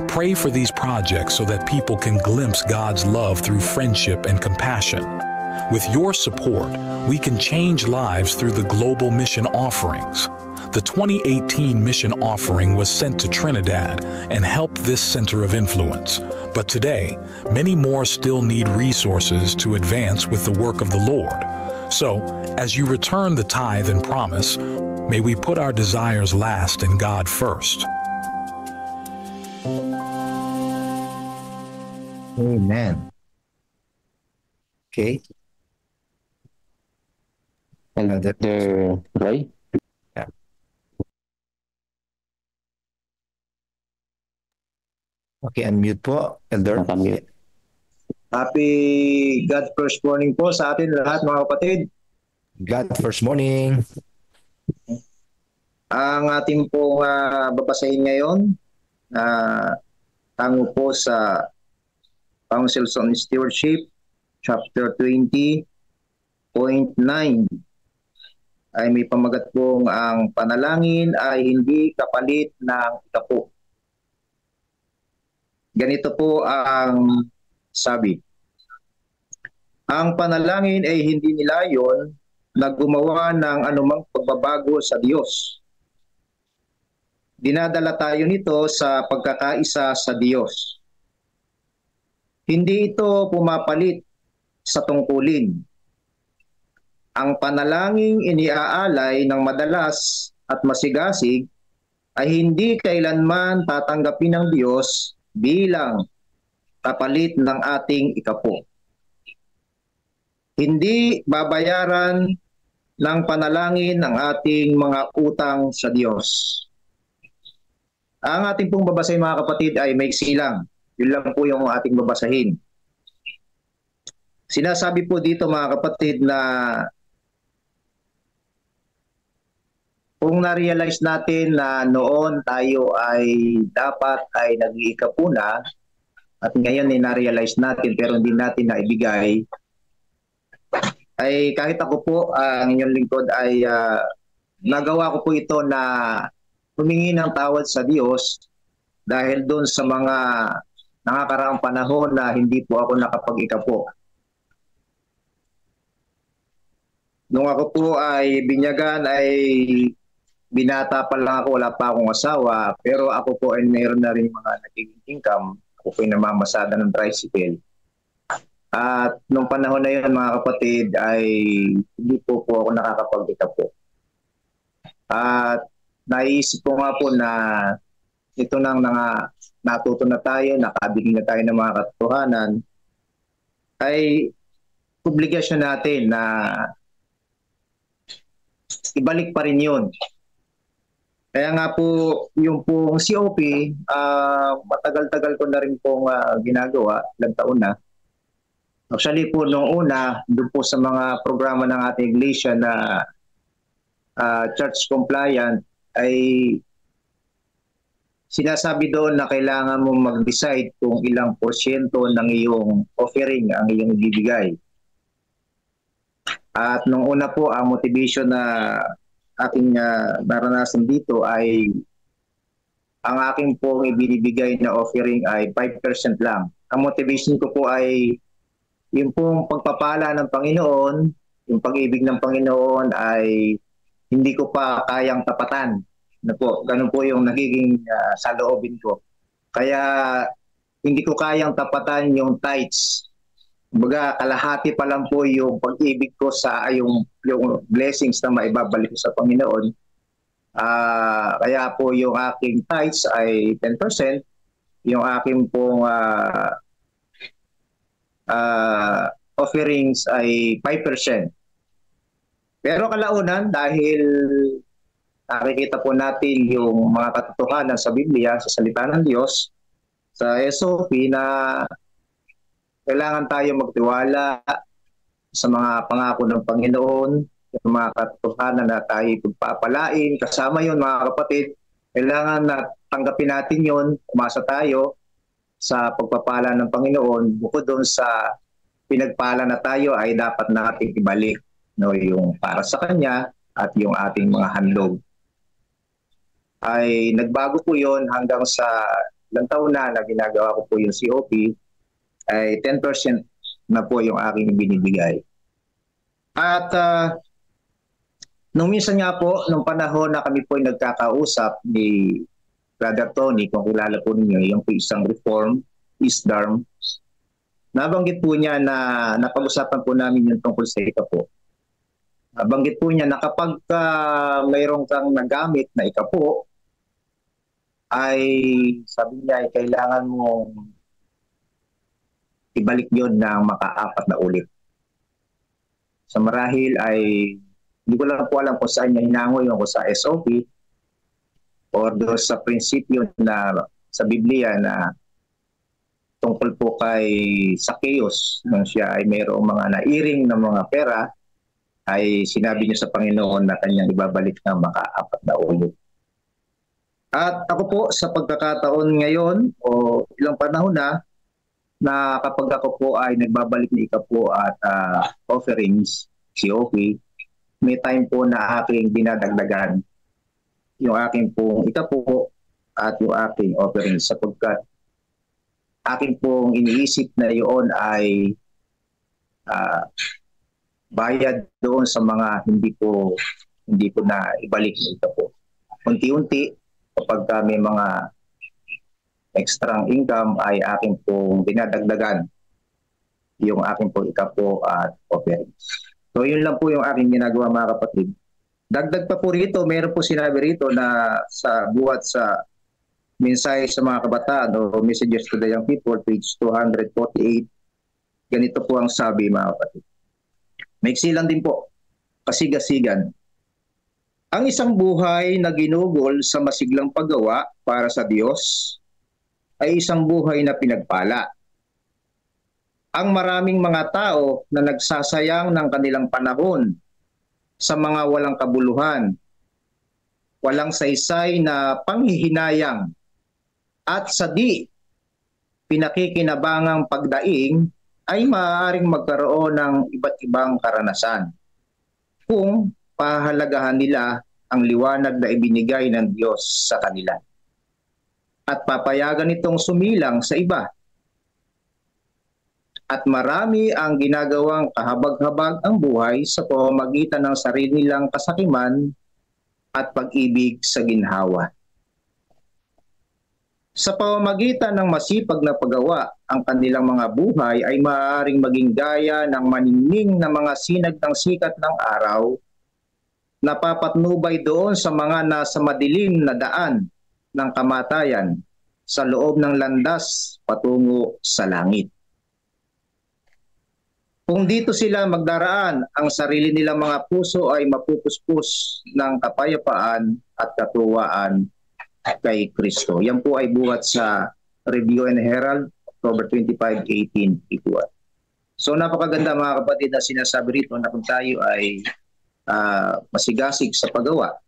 [SPEAKER 7] Pray for these projects so that people can glimpse God's love through friendship and compassion. With your support, we can change lives through the global mission offerings. The 2018 mission offering was sent to Trinidad and helped this center of influence. But today, many more still need resources to advance with the work of the Lord. So, as you return the tithe and promise, may we put our desires last and God first.
[SPEAKER 2] Amen. Okay.
[SPEAKER 1] Elder Roy?
[SPEAKER 2] Yeah. Okay, unmute po, Elder.
[SPEAKER 1] Nakamute.
[SPEAKER 10] Happy God first morning po sa atin lahat mga kapatid.
[SPEAKER 2] God first morning.
[SPEAKER 10] Ang ating pong babasahin ngayon tango po sa Councils on Stewardship chapter 20.9 ay may pamagat pong ang panalangin ay hindi kapalit ng ikapo. Ganito po ang sabi. Ang panalangin ay hindi nilayon na gumawa ng anumang pagbabago sa Diyos. Dinadala tayo nito sa pagkakaisa sa Diyos. Hindi ito pumapalit sa tungkulin. Ang panalangin iniaalay ng madalas at masigasig ay hindi kailanman tatanggapin ng Diyos bilang kapalit ng ating ikapo. Hindi babayaran ng panalangin ang ating mga utang sa Diyos. Ang ating pong babasahin mga kapatid ay maiksi lang. Yun lang po yung ating babasahin. Sinasabi po dito mga kapatid na kung na-realize natin na noon tayo ay dapat ay nag-iikapo na at ngayon ay na-realize natin pero hindi natin naibigay, ay kahit ako po, ang inyong lingkod ay nagawa ko po ito na humingi ng tawad sa Diyos dahil doon sa mga nakakaraang panahon na hindi po ako nakapag-ikapo. Nung ako po ay binyagan ay binata pa lang ako, wala pa akong asawa, pero ako po ay mayroon na rin mga naging income. Ako po ay namamasada ng tricycle. At nung panahon na yun mga kapatid ay hindi po ako nakakapag-ikapo. At naisip ko nga po na ito nang natuto na tayo, nakabigin na tayo ng mga katotohanan, ay obligasyon natin na ibalik pa rin yun. Kaya nga po, yung pong COP, matagal-tagal ko na rin pong ginagawa, ilang taon na. Actually po, nung una, doon po sa mga programa ng ating iglesia na church compliant, ay sinasabi doon na kailangan mo mag-decide kung ilang porsyento ng iyong offering ang iyong ibibigay. At nung una po, ang motivation na aking naranasan dito ay ang aking pong ibinibigay na offering ay 5% lang. Ang motivation ko po ay yung pong pagpapala ng Panginoon, yung pag-ibig ng Panginoon ay hindi ko pa kayang tapatan. Ganun po yung nagiging saloobin ko. Kaya hindi ko kayang tapatan yung tithes. Kumbaga, kalahati pa lang po yung pag-ibig ko sa yung blessings na maibabalik ko sa Panginoon. Kaya po yung aking tithes ay 10%, yung aking pong offerings ay 5%. Pero kalaunan, dahil nakikita po natin yung mga katotohanan sa Biblia, sa salita ng Diyos, sa SOP na kailangan tayo magtiwala sa mga pangako ng Panginoon, yung mga katotohanan na tayo pagpapalain. Kasama yun mga kapatid, kailangan na tanggapin natin yun, umasa tayo sa pagpapala ng Panginoon. Bukod doon sa pinagpala na tayo ay dapat natin ibalik yung para sa Kanya at yung ating mga handog. Ay nagbago po yon hanggang sa ilang taon na ginagawa ko po yung COP, ay 10% na po yung aking binibigay. At nung minsan nga po, nung panahon na kami po ay nagkakausap ni Brother Tony, kung kilala po ninyo, yung isang reform, ISDARM, nabanggit po niya na napag-usapan po namin yung tungkol sa ikapo. Nabanggit po niya na kapag mayroong kang nagamit na ikapo, ay sabi niya ay kailangan mong ibalik yon ng maka-4 na ulit. Sa marahil ay hindi ko lang po alam kung saan niya hinango yung sa SOP or doon sa prinsipyo na sa Biblia na tungkol po kay Zacchaeus nung siya ay mayroong mga nairing na mga pera, ay sinabi niya sa Panginoon na kanyang ibabalik ng maka-4 na ulit. At ako po sa pagkakataon ngayon o ilang panahon na kapag ako po ay nagbabalik ng ikapo at offerings, COP, may time po na aking dinadagdagan yung aking pong ikapo at yung aking offerings sapagkat aking pong iniisip na yun ay bayad doon sa mga hindi ko na ibalik ng ikapo. Unti-unti kapag may mga extra income ay aking pong dinadagdagan yung aking pong ikapo at offerings. So yun lang po yung aking ginagawa mga kapatid. Dagdag pa po rito, meron po sinabi rito na sa buhat sa mensahe sa mga kabataan o messages to the young people, page 248, ganito po ang sabi mga kapatid. Maiksi lang din po, kasigasigan. Ang isang buhay na ginugol sa masiglang paggawa para sa Diyos ay isang buhay na pinagpala. Ang maraming mga tao na nagsasayang ng kanilang panahon sa mga walang kabuluhan, walang saysay na panghihinayang at sa di pinakikinabangang pagdaing ay maaaring magkaroon ng iba't ibang karanasan kung pahalagahan nila ang liwanag na ibinigay ng Diyos sa kanila at papayagan itong sumilang sa iba. At marami ang ginagawang kahabag-habag ang buhay sa pamamagitan ng sarili nilang kasakiman at pag-ibig sa ginhawa. Sa pamamagitan ng masipag na paggawa, ang kanilang mga buhay ay maaaring maging gaya ng maningning na mga sinag ng sikat ng araw na papatnubay doon sa mga nasa madilim na daan ng kamatayan sa loob ng landas patungo sa langit. Kung dito sila magdaraan, ang sarili nilang mga puso ay mapupuspos ng kapayapaan at katuwaan kay Kristo. Yan po ay buhat sa Review and Herald, October 25, 1881. So napakaganda mga kapatid na sinasabi rito na kung tayo ay masigasig sa paggawa,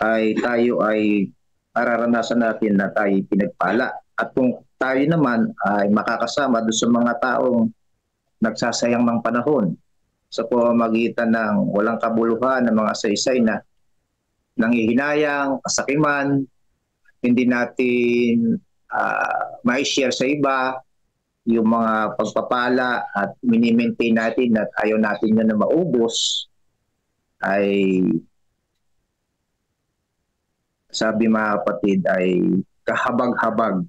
[SPEAKER 10] ay tayo ay mararanasan natin na tayo pinagpala. At kung tayo naman ay makakasama doon sa mga taong nagsasayang ng panahon sa pamamagitan ng walang kabuluhan ng mga saysay na nanghihinayang, kasakiman, hindi natin ma-share sa iba yung mga pagpapala at mini-maintain natin at ayaw natin yun na maubos, ay sabi mga kapatid ay kahabag-habag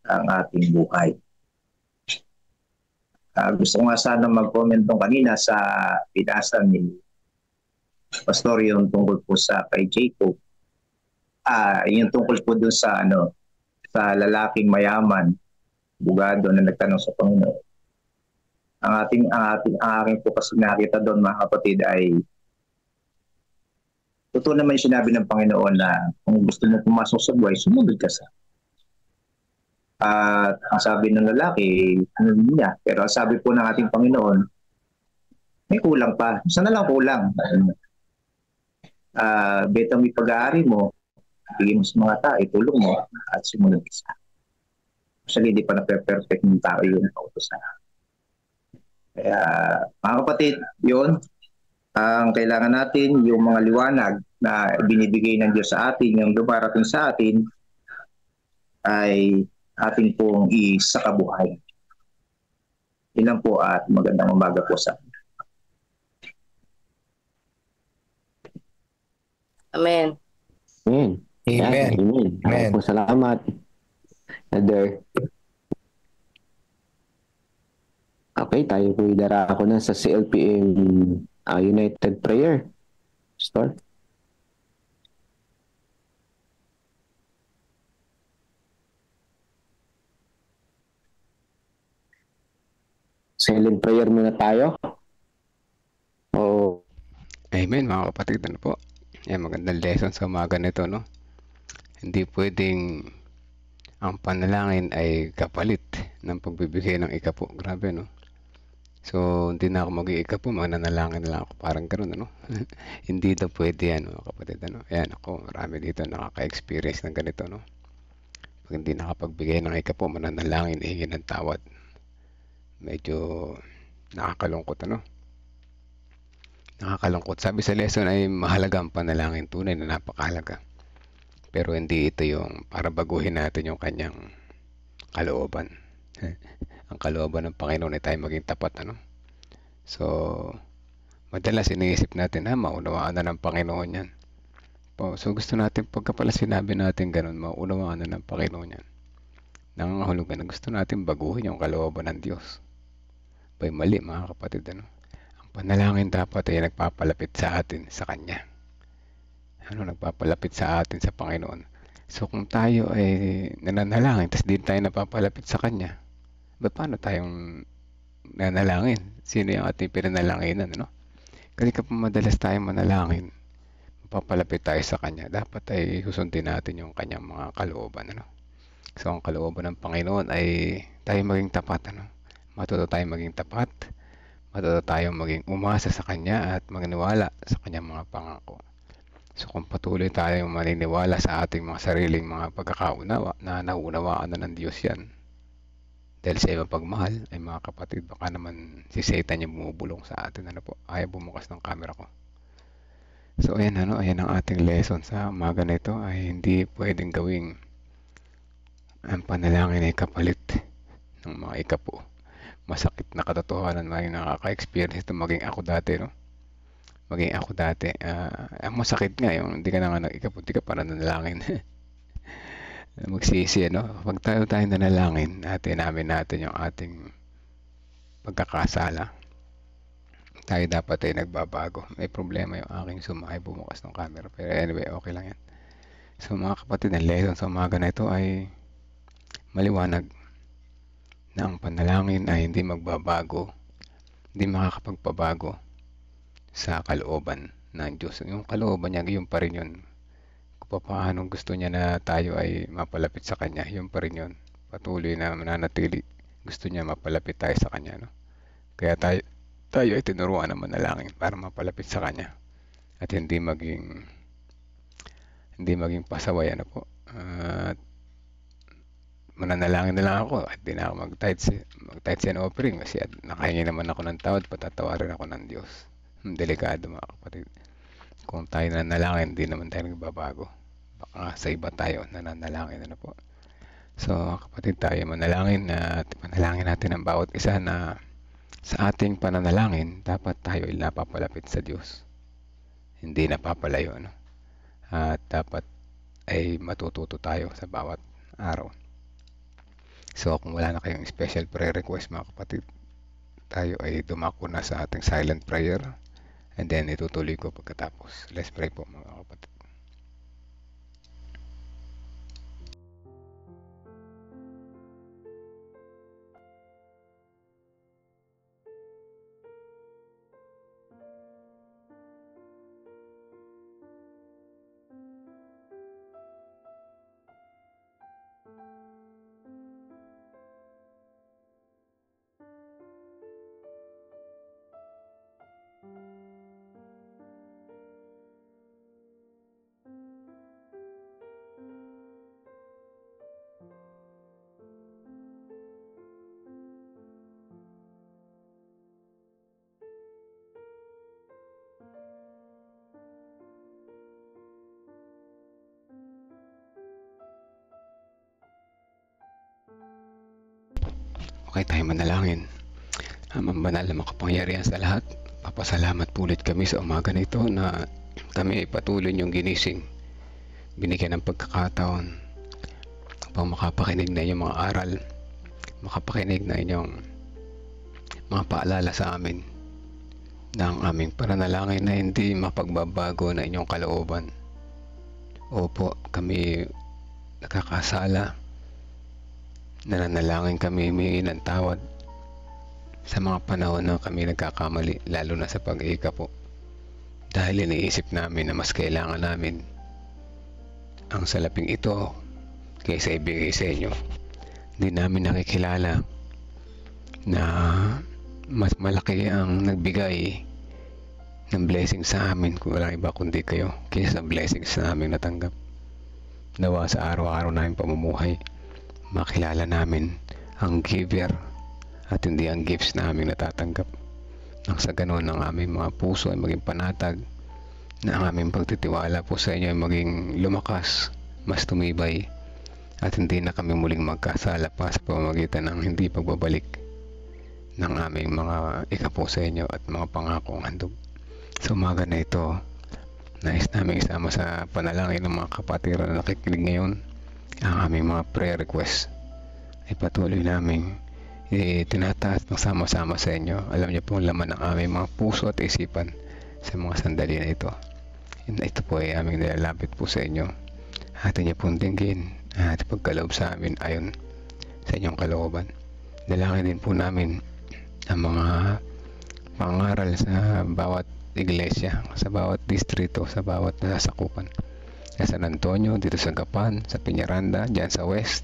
[SPEAKER 10] ang ating buhay. Gusto ko nga sana mag-comment nung kanina sa binasa ni Pastor yung tungkol po sa kay Jacob. Yung tungkol po dun sa sa lalaking mayaman, bugado na nagtanong sa Panginoon. Ang aking po kasi nakita doon mga kapatid ay totoo naman yung sinabi ng Panginoon na kung gusto mo pumasok sa buhay, sumunod ka sa. At ang sabi ng lalaki, niya. Pero ang sabi po ng ating Panginoon, may kulang pa. Sana lang kulang. Betang may pag-aari mo, bigyan mo sa mga tao, itulong mo, at sumunod ka sa. Actually, hindi pa na-perfect ng tao yun ang kautosan. Kaya, mga kapatid, yun, ang kailangan natin, yung mga liwanag na binibigay ng Diyos sa atin, yung dumarating sa atin, ay ating pong isakabuhay. Yun lang po at magandang umaga po sa atin.
[SPEAKER 5] Amen.
[SPEAKER 1] Amen.
[SPEAKER 2] Amen.
[SPEAKER 1] Amen.
[SPEAKER 2] Amen.
[SPEAKER 1] Po, salamat. Brother. Okay, tayo po idarako na sa CLPM United Prayer. Start. Silent prayer muna tayo.
[SPEAKER 6] Amen mga kapatid, ano po? Magandang lesson sa umaga nito, no? Hindi pwedeng ang panalangin ay kapalit ng pagbibigay ng ikapo. Grabe, no? So, hindi na ako mag-iikapo, mananalangin na lang ako. Parang gano'n, ano? Hindi daw pwede yan, mga kapatid, ano? Ayan, ako, marami dito nakaka-experience ng ganito, no? Pag hindi nakapagbigay ng ikapo, mananalangin, ihingi ng tawad. Medyo nakakalungkot, ano? Nakakalungkot. Sabi sa lesson ay mahalaga ang panalangin, tunay na napakahalaga. Pero hindi ito yung para baguhin natin yung kanyang kalooban. Ang kalooban ng Panginoon ay tayo maging tapat, ano? So, madalas iniisip natin, maunawaan na ng Panginoon yan. So, gusto natin, pagka pala sinabi natin ganun, maunawaan na ng Panginoon yan. Nangangahulugan na gusto natin baguhin yung kalooban ng Diyos. Bay mali, mga kapatid, ano? Panalangin dapat ay nagpapalapit sa atin sa Kanya. Nagpapalapit sa atin sa Panginoon. So kung tayo ay nananalangin, tapos di tayo napapalapit sa Kanya, paano tayong nanalangin? Sino yung ating pinanalanginan, ano? Kasi kapag madalas tayong manalangin, mapapalapit tayo sa Kanya, dapat ay susundin natin yung Kanyang mga kalooban, ano? So ang kalooban ng Panginoon ay tayo maging tapat, ano? Matuto tayong maging tapat, matuto tayong maging umasa sa Kanya at magniwala sa Kanyang mga pangako. So kung patuloy tayong maniniwala sa ating mga sariling mga pagkakaunawa na nauunawaan na ng Diyos yan, dahil sa ibang pagmahal ay mga kapatid, baka naman si Satan yung bumubulong sa atin. Ano po? Ayaw bumukas ng camera ko. So ayan, ayan ang ating lesson sa umaga na ito, ay hindi pwedeng gawing ang panalangin ay kapalit ng mga ikapo. Masakit na katotohanan, may nakaka-experience ito, maging ako dati, no? Maging ako dati. Ang masakit nga yung hindi ka na nga nag-ikapo, hindi ka pa nanalangin. Magsisi, no? Pag tayo nanalangin, inamin natin yung ating pagkakasala. Tayo dapat ay nagbabago. May problema yung aking sumay, bumukas ng camera. Pero anyway, okay lang yan. So mga kapatid, ang lesson sa umaga na ito ay maliwanag na ang panalangin ay hindi magbabago, hindi makakapagpabago sa kalooban ng Diyos. Yung kalooban niya, yung pa rin yun. Kung paano gusto niya na tayo ay mapalapit sa Kanya, yung pa rin yun. Patuloy na mananatili. Gusto niya mapalapit tayo sa Kanya, no? Kaya tayo ay tinuruan na manalangin para mapalapit sa Kanya. At hindi maging pasaway, ano po. mananalangin na lang ako at di na ako mag-tithes and offering kasi nakahingi naman ako ng tawad, patatawarin ako ng Diyos. Delikado mga kapatid. Kung tayo nanalangin, di naman tayo nagbabago. Baka sa iba tayo nananalangin na po. So kapatid, tayo manalangin at manalangin natin ang bawat isa na sa ating pananalangin, dapat tayo ay napapalapit sa Diyos. Hindi napapalayo. At dapat ay matututo tayo sa bawat araw. So kung wala na kayong special prayer request mga kapatid, tayo ay dumako na sa ating silent prayer and then itutuloy ko pagkatapos. Let's pray po mga kapatid. Okay, tayo manalangin. Amang banal na makapangyarihan sa lahat, papasalamat po ulit kami sa umaga na ito na kami ay patuloy niyong ginising. Binigyan ng pagkakataon upang makapakinig na inyong mga aral, makapakinig na inyong mga paalala sa amin na ang aming pananalangin na hindi mapagbabago na inyong kalooban. Opo, kami nakakasala, nananalangin kami humingi ng tawad sa mga panahon na kami nagkakamali, lalo na sa pag-iika po, dahil iniisip namin na mas kailangan namin ang salaping ito kaysa ibigay sa inyo. Hindi namin nakikilala na mas malaki ang nagbigay ng blessing sa amin kung walang iba kundi kayo kaysa sa blessings na namin natanggap. Nawa sa araw-araw namin pamumuhay makilala namin ang giver at hindi ang gifts na aming natatanggap. Nang sa ganoon ang aming mga puso ay maging panatag, na ang aming pagtitiwala po sa inyo ay maging lumakas, mas tumibay, at hindi na kami muling magkasala pa sa pamamagitan ng hindi pagbabalik ng aming mga ikapo sa inyo at mga pangakong handog. Sa umaga na ito, nais namin isama sa panalangin ng mga kapatiran na nakikinig ngayon ang aming mga prayer request ay patuloy namin tinataas ng sama-sama sa inyo. Alam niyo po ang laman ng aming mga puso at isipan sa mga sandali na ito. Ito po ay aming nilalapit po sa inyo. Atin niyo pong dinggin at pagkaloob sa amin ayon sa inyong kalooban. Dalangin din po namin ang mga pangaral sa bawat iglesia, sa bawat distrito, sa bawat nasasakupan. Sa San Antonio, dito sa Gapan, sa Peñaranda, dyan sa West,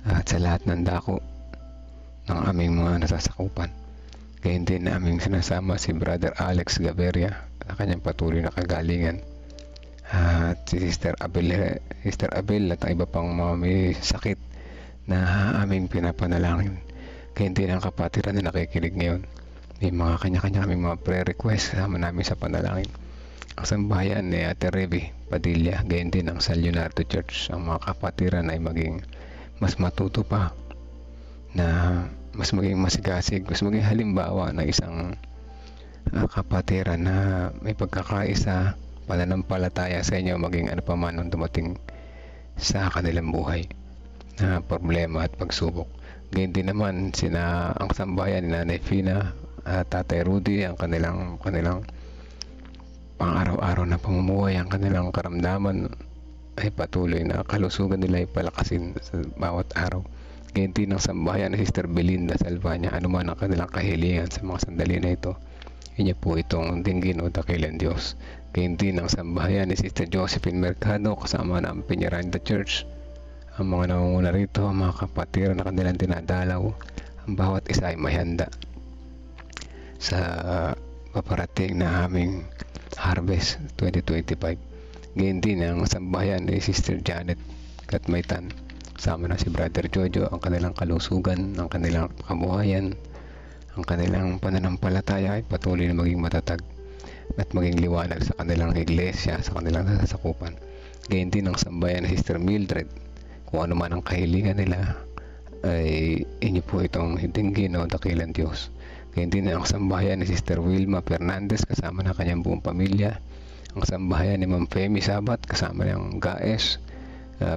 [SPEAKER 6] at sa lahat ng dako ng aming mga nasasakupan. Gayun din na aming sinasama si Brother Alex Gaviria sa kanyang patuloy na kagalingan, at si Sister Abel at ang iba pang mga may sakit na aming pinapanalangin. Gayun din ang kapatiran na nakikinig ngayon. May mga kanya-kanya kaming mga prayer request kasama namin sa panalangin. Ang sambahayan ni Ate Revi Padilla, gayon din ang San Leonardo Church. Ang mga kapatiran ay maging mas matuto pa, na mas maging masigasig, mas maging halimbawa ng isang kapatiran na may pagkakaisa, pananampalataya sa inyo, maging ano pa man nung dumating sa kanilang buhay na problema at pagsubok. Gayon din naman ang sambahayan ni Nanay Fina at Tatay Rudy, ang kanilang pang-araw-araw na pamumuhay, ang kanilang karamdaman ay patuloy na kalusugan nila ay palakasin sa bawat araw. Ganyan din ang sambahayan ni Sister Belinda Salvania, anuman ang kanilang kahilingan sa mga sandali na ito, inya po itong dinggin o dakilan Diyos. Ganyan din ang sambahayan ni Sister Josephine Mercado kasama ng Peñaranda Church. Ang mga nangunguna rito, ang mga kapatiran na kanilang dinadalaw, ang bawat isa ay may handa sa paparating na aming Harvest 2025. Ganyan din ang sambahayan ni Sister Janet Katmaytan kasama na si Brother Jojo, ang kanilang kalusugan, ang kanilang kabuhayan, ang kanilang pananampalataya ay patuloy na maging matatag at maging liwanag sa kanilang iglesia, sa kanilang nasasakupan. Gayon din ang sambayan ni Sister Mildred. Kung ano man ang kahilingan nila ay inyo po itong hitinggin o dakilan Diyos. Gayon din ang sambayan ni Sister Wilma Fernandez kasama na kanyang buong pamilya. Ang sambahayan ni Ma'am Femi Sabat kasama ng GAES,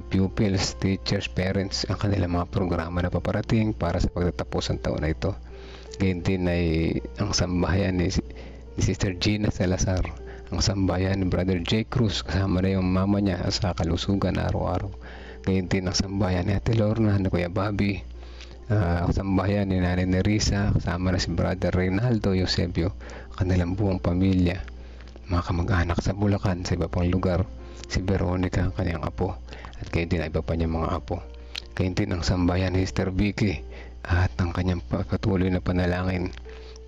[SPEAKER 6] pupils, teachers, parents, ang kanilang mga programa na paparating para sa pagtatapos ng taon na ito. Gayon din ay ang sambahayan ni Sister Gina Salazar, ang sambahayan ni Brother J. Cruz kasama na yung mama niya sa kalusugan araw-araw. Gayon din ang sambahayan ni Ate Lorna, ni Kuya Bobby, ang sambahayan ni Nanay Nerissa kasama na si Brother Reynaldo Eusebio, kanilang buong pamilya, mga kamag-anak sa Bulacan, sa iba pang lugar, si Veronica, ang kanyang apo, at gayon din iba pa niyang mga apo. Gayon din ang sambahayan ni Sister Vicky at ang kanyang patuloy na panalangin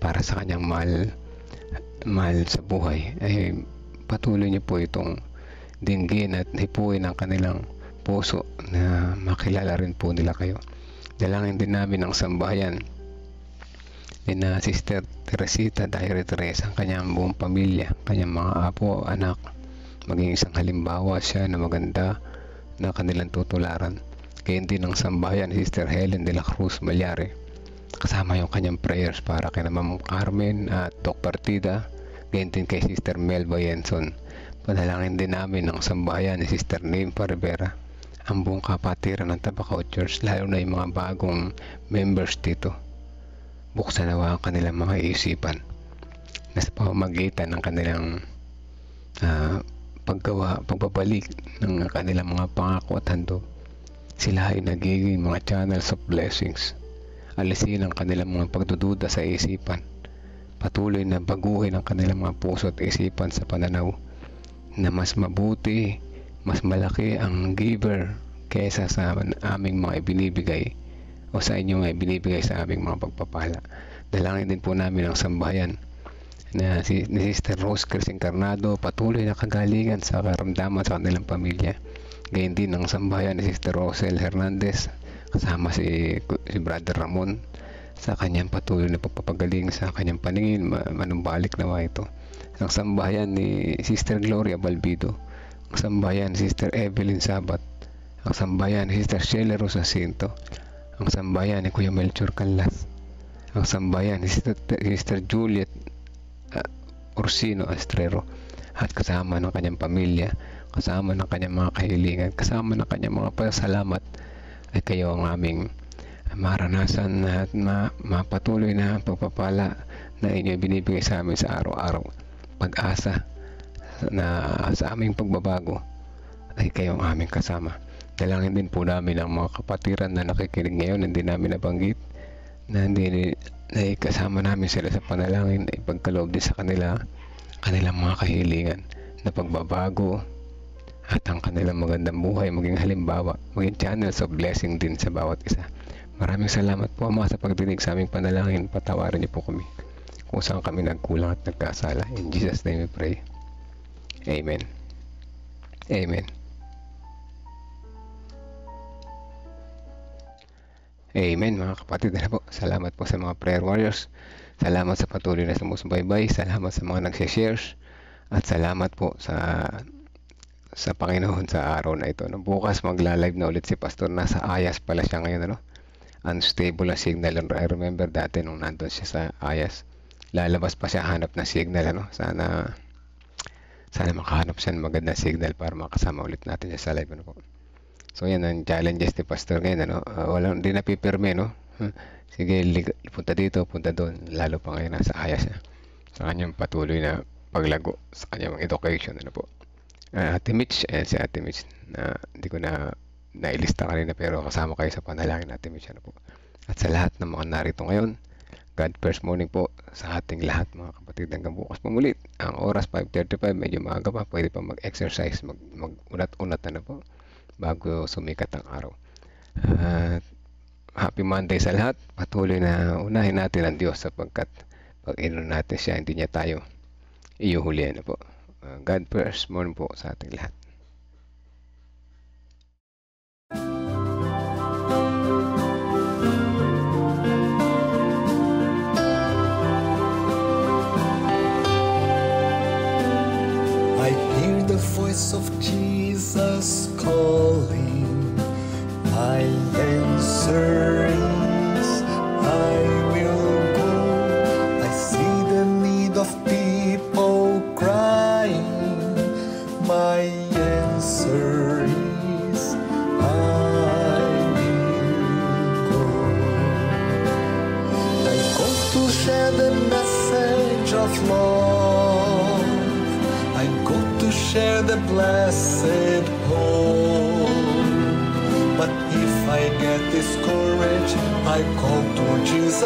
[SPEAKER 6] para sa kanyang mahal sa buhay. Ay patuloy niyo po itong dinggin at hipuin ang kanilang puso na makilala rin po nila kayo. Dalangin din namin ang sambahayan ni na Sister Teresita Daire Teresa, ang kanyang buong pamilya, kanyang mga apo, anak, maging isang halimbawa siya na maganda na kanilang tutularan. Gayon din ang sambahayan ni Sister Helen de la Cruz Malyari, kasama yung kanyang prayers para kay Ma'am Carmen at Doc Partida. Gayon din kay Sister Melba Yenson. Panalangin din namin ang sambahayan ni Sister Nympha Rivera, ang buong kapatiran ng Tabacao Church, lalo na yung mga bagong members dito. Buksan nawa ang kanilang mga isipan na sa pamamagitan ng kanilang pagbabalik ng kanilang mga pangako at handog, sila ay nagiging mga channels of blessings. Alisin ang kanilang mga pagdududa sa isipan, patuloy na baguhin ang kanilang mga puso at isipan sa pananaw na mas mabuti, mas malaki ang giver kaysa sa aming mga ibinibigay o sa inyong ibinibigay sa aming mga pagpapala. Dalangin din po namin ang sambahayan na ni Sister Rose Cris Encarnado, patuloy na kagalingan sa karamdaman sa kanilang pamilya. Gayon din ang sambahayan ni Sister Rosel Hernandez kasama si Brother Ramon sa kanyang patuloy na pagpapagaling sa kanyang paningin, manumbalik nawa ito. Ang sambahayan ni Sister Gloria Balbido, ang sambahayan ni Sister Evelyn Sabat, ang sambahayan ni Sister Sheila Rosacinto, ang sambahayan ni Kuya Melchor Canlas, ang sambahayan ni Sister Juliet Orsino Astrero, at kasama ng kanyang pamilya, kasama ng kanyang mga kahilingan, kasama ng kanyang mga pasalamat, ay kayo ang aming maranasan at mapatuloy na pagpapala na inyo binibigay sa amin sa araw-araw. Pag-asa na sa aming pagbabago ay kayo ang aming kasama. Dalangin din po namin ang mga kapatiran na nakikinig ngayon, hindi namin nabanggit, na hindi na kasama namin sila sa panalangin, ipagkaloob din sa kanilang mga kahilingan na pagbabago at ang kanilang magandang buhay maging halimbawa, maging channels of blessing din sa bawat isa. Maraming salamat po, Ama, sa pagdinig sa aming panalangin. Patawarin niyo po kami kung saan kami nagkulang at nagkasala. In Jesus' name we pray. Amen. Amen. Amen, mga kapatid. Po, salamat po sa mga prayer warriors. Salamat sa patuloy na sumusubaybay. Salamat sa mga nagsha-shares. At salamat po sa Panginoon sa araw na ito. Bukas magla-live na ulit si Pastor. Nasa Ayas pala siya ngayon. Unstable ang signal. I remember dati nung nandun siya sa Ayas. Lalabas pa siya, hanap na signal. Sana makahanap siya ng magandang signal para makasama ulit natin siya sa live. So yan ang challenges ni Pastor ngayon. Walang, hindi napipirme, Sige, punta dito, punta doon. Lalo pa ngayon nasa Ayas siya. Sa kanyang patuloy na paglago sa kanyang education. Ate Mitch, si Ate Mitch, na hindi ko na nailista kanina pero kasama kayo sa panalangin Ate Mitch. At sa lahat ng mga narito ngayon, God first morning po sa ating lahat, mga kapatid. Hanggang bukas pa muli. Ang oras 5:35, medyo maaga pa. Pwede pa mag-exercise, mag-unat-unat na po bago sumikat ang araw. Happy Monday sa lahat. Patuloy na unahin natin ang Diyos sapagkat pag inunan natin siya, hindi niya tayo iuhulihan po. God first morning po sa ating lahat.
[SPEAKER 11] voice of Jesus calling, my answer is, I will go. I see the need of people crying, my answer is, I will go. I go to share the message of love, I go to share the blessed hope. But if I get discouraged, I call to Jesus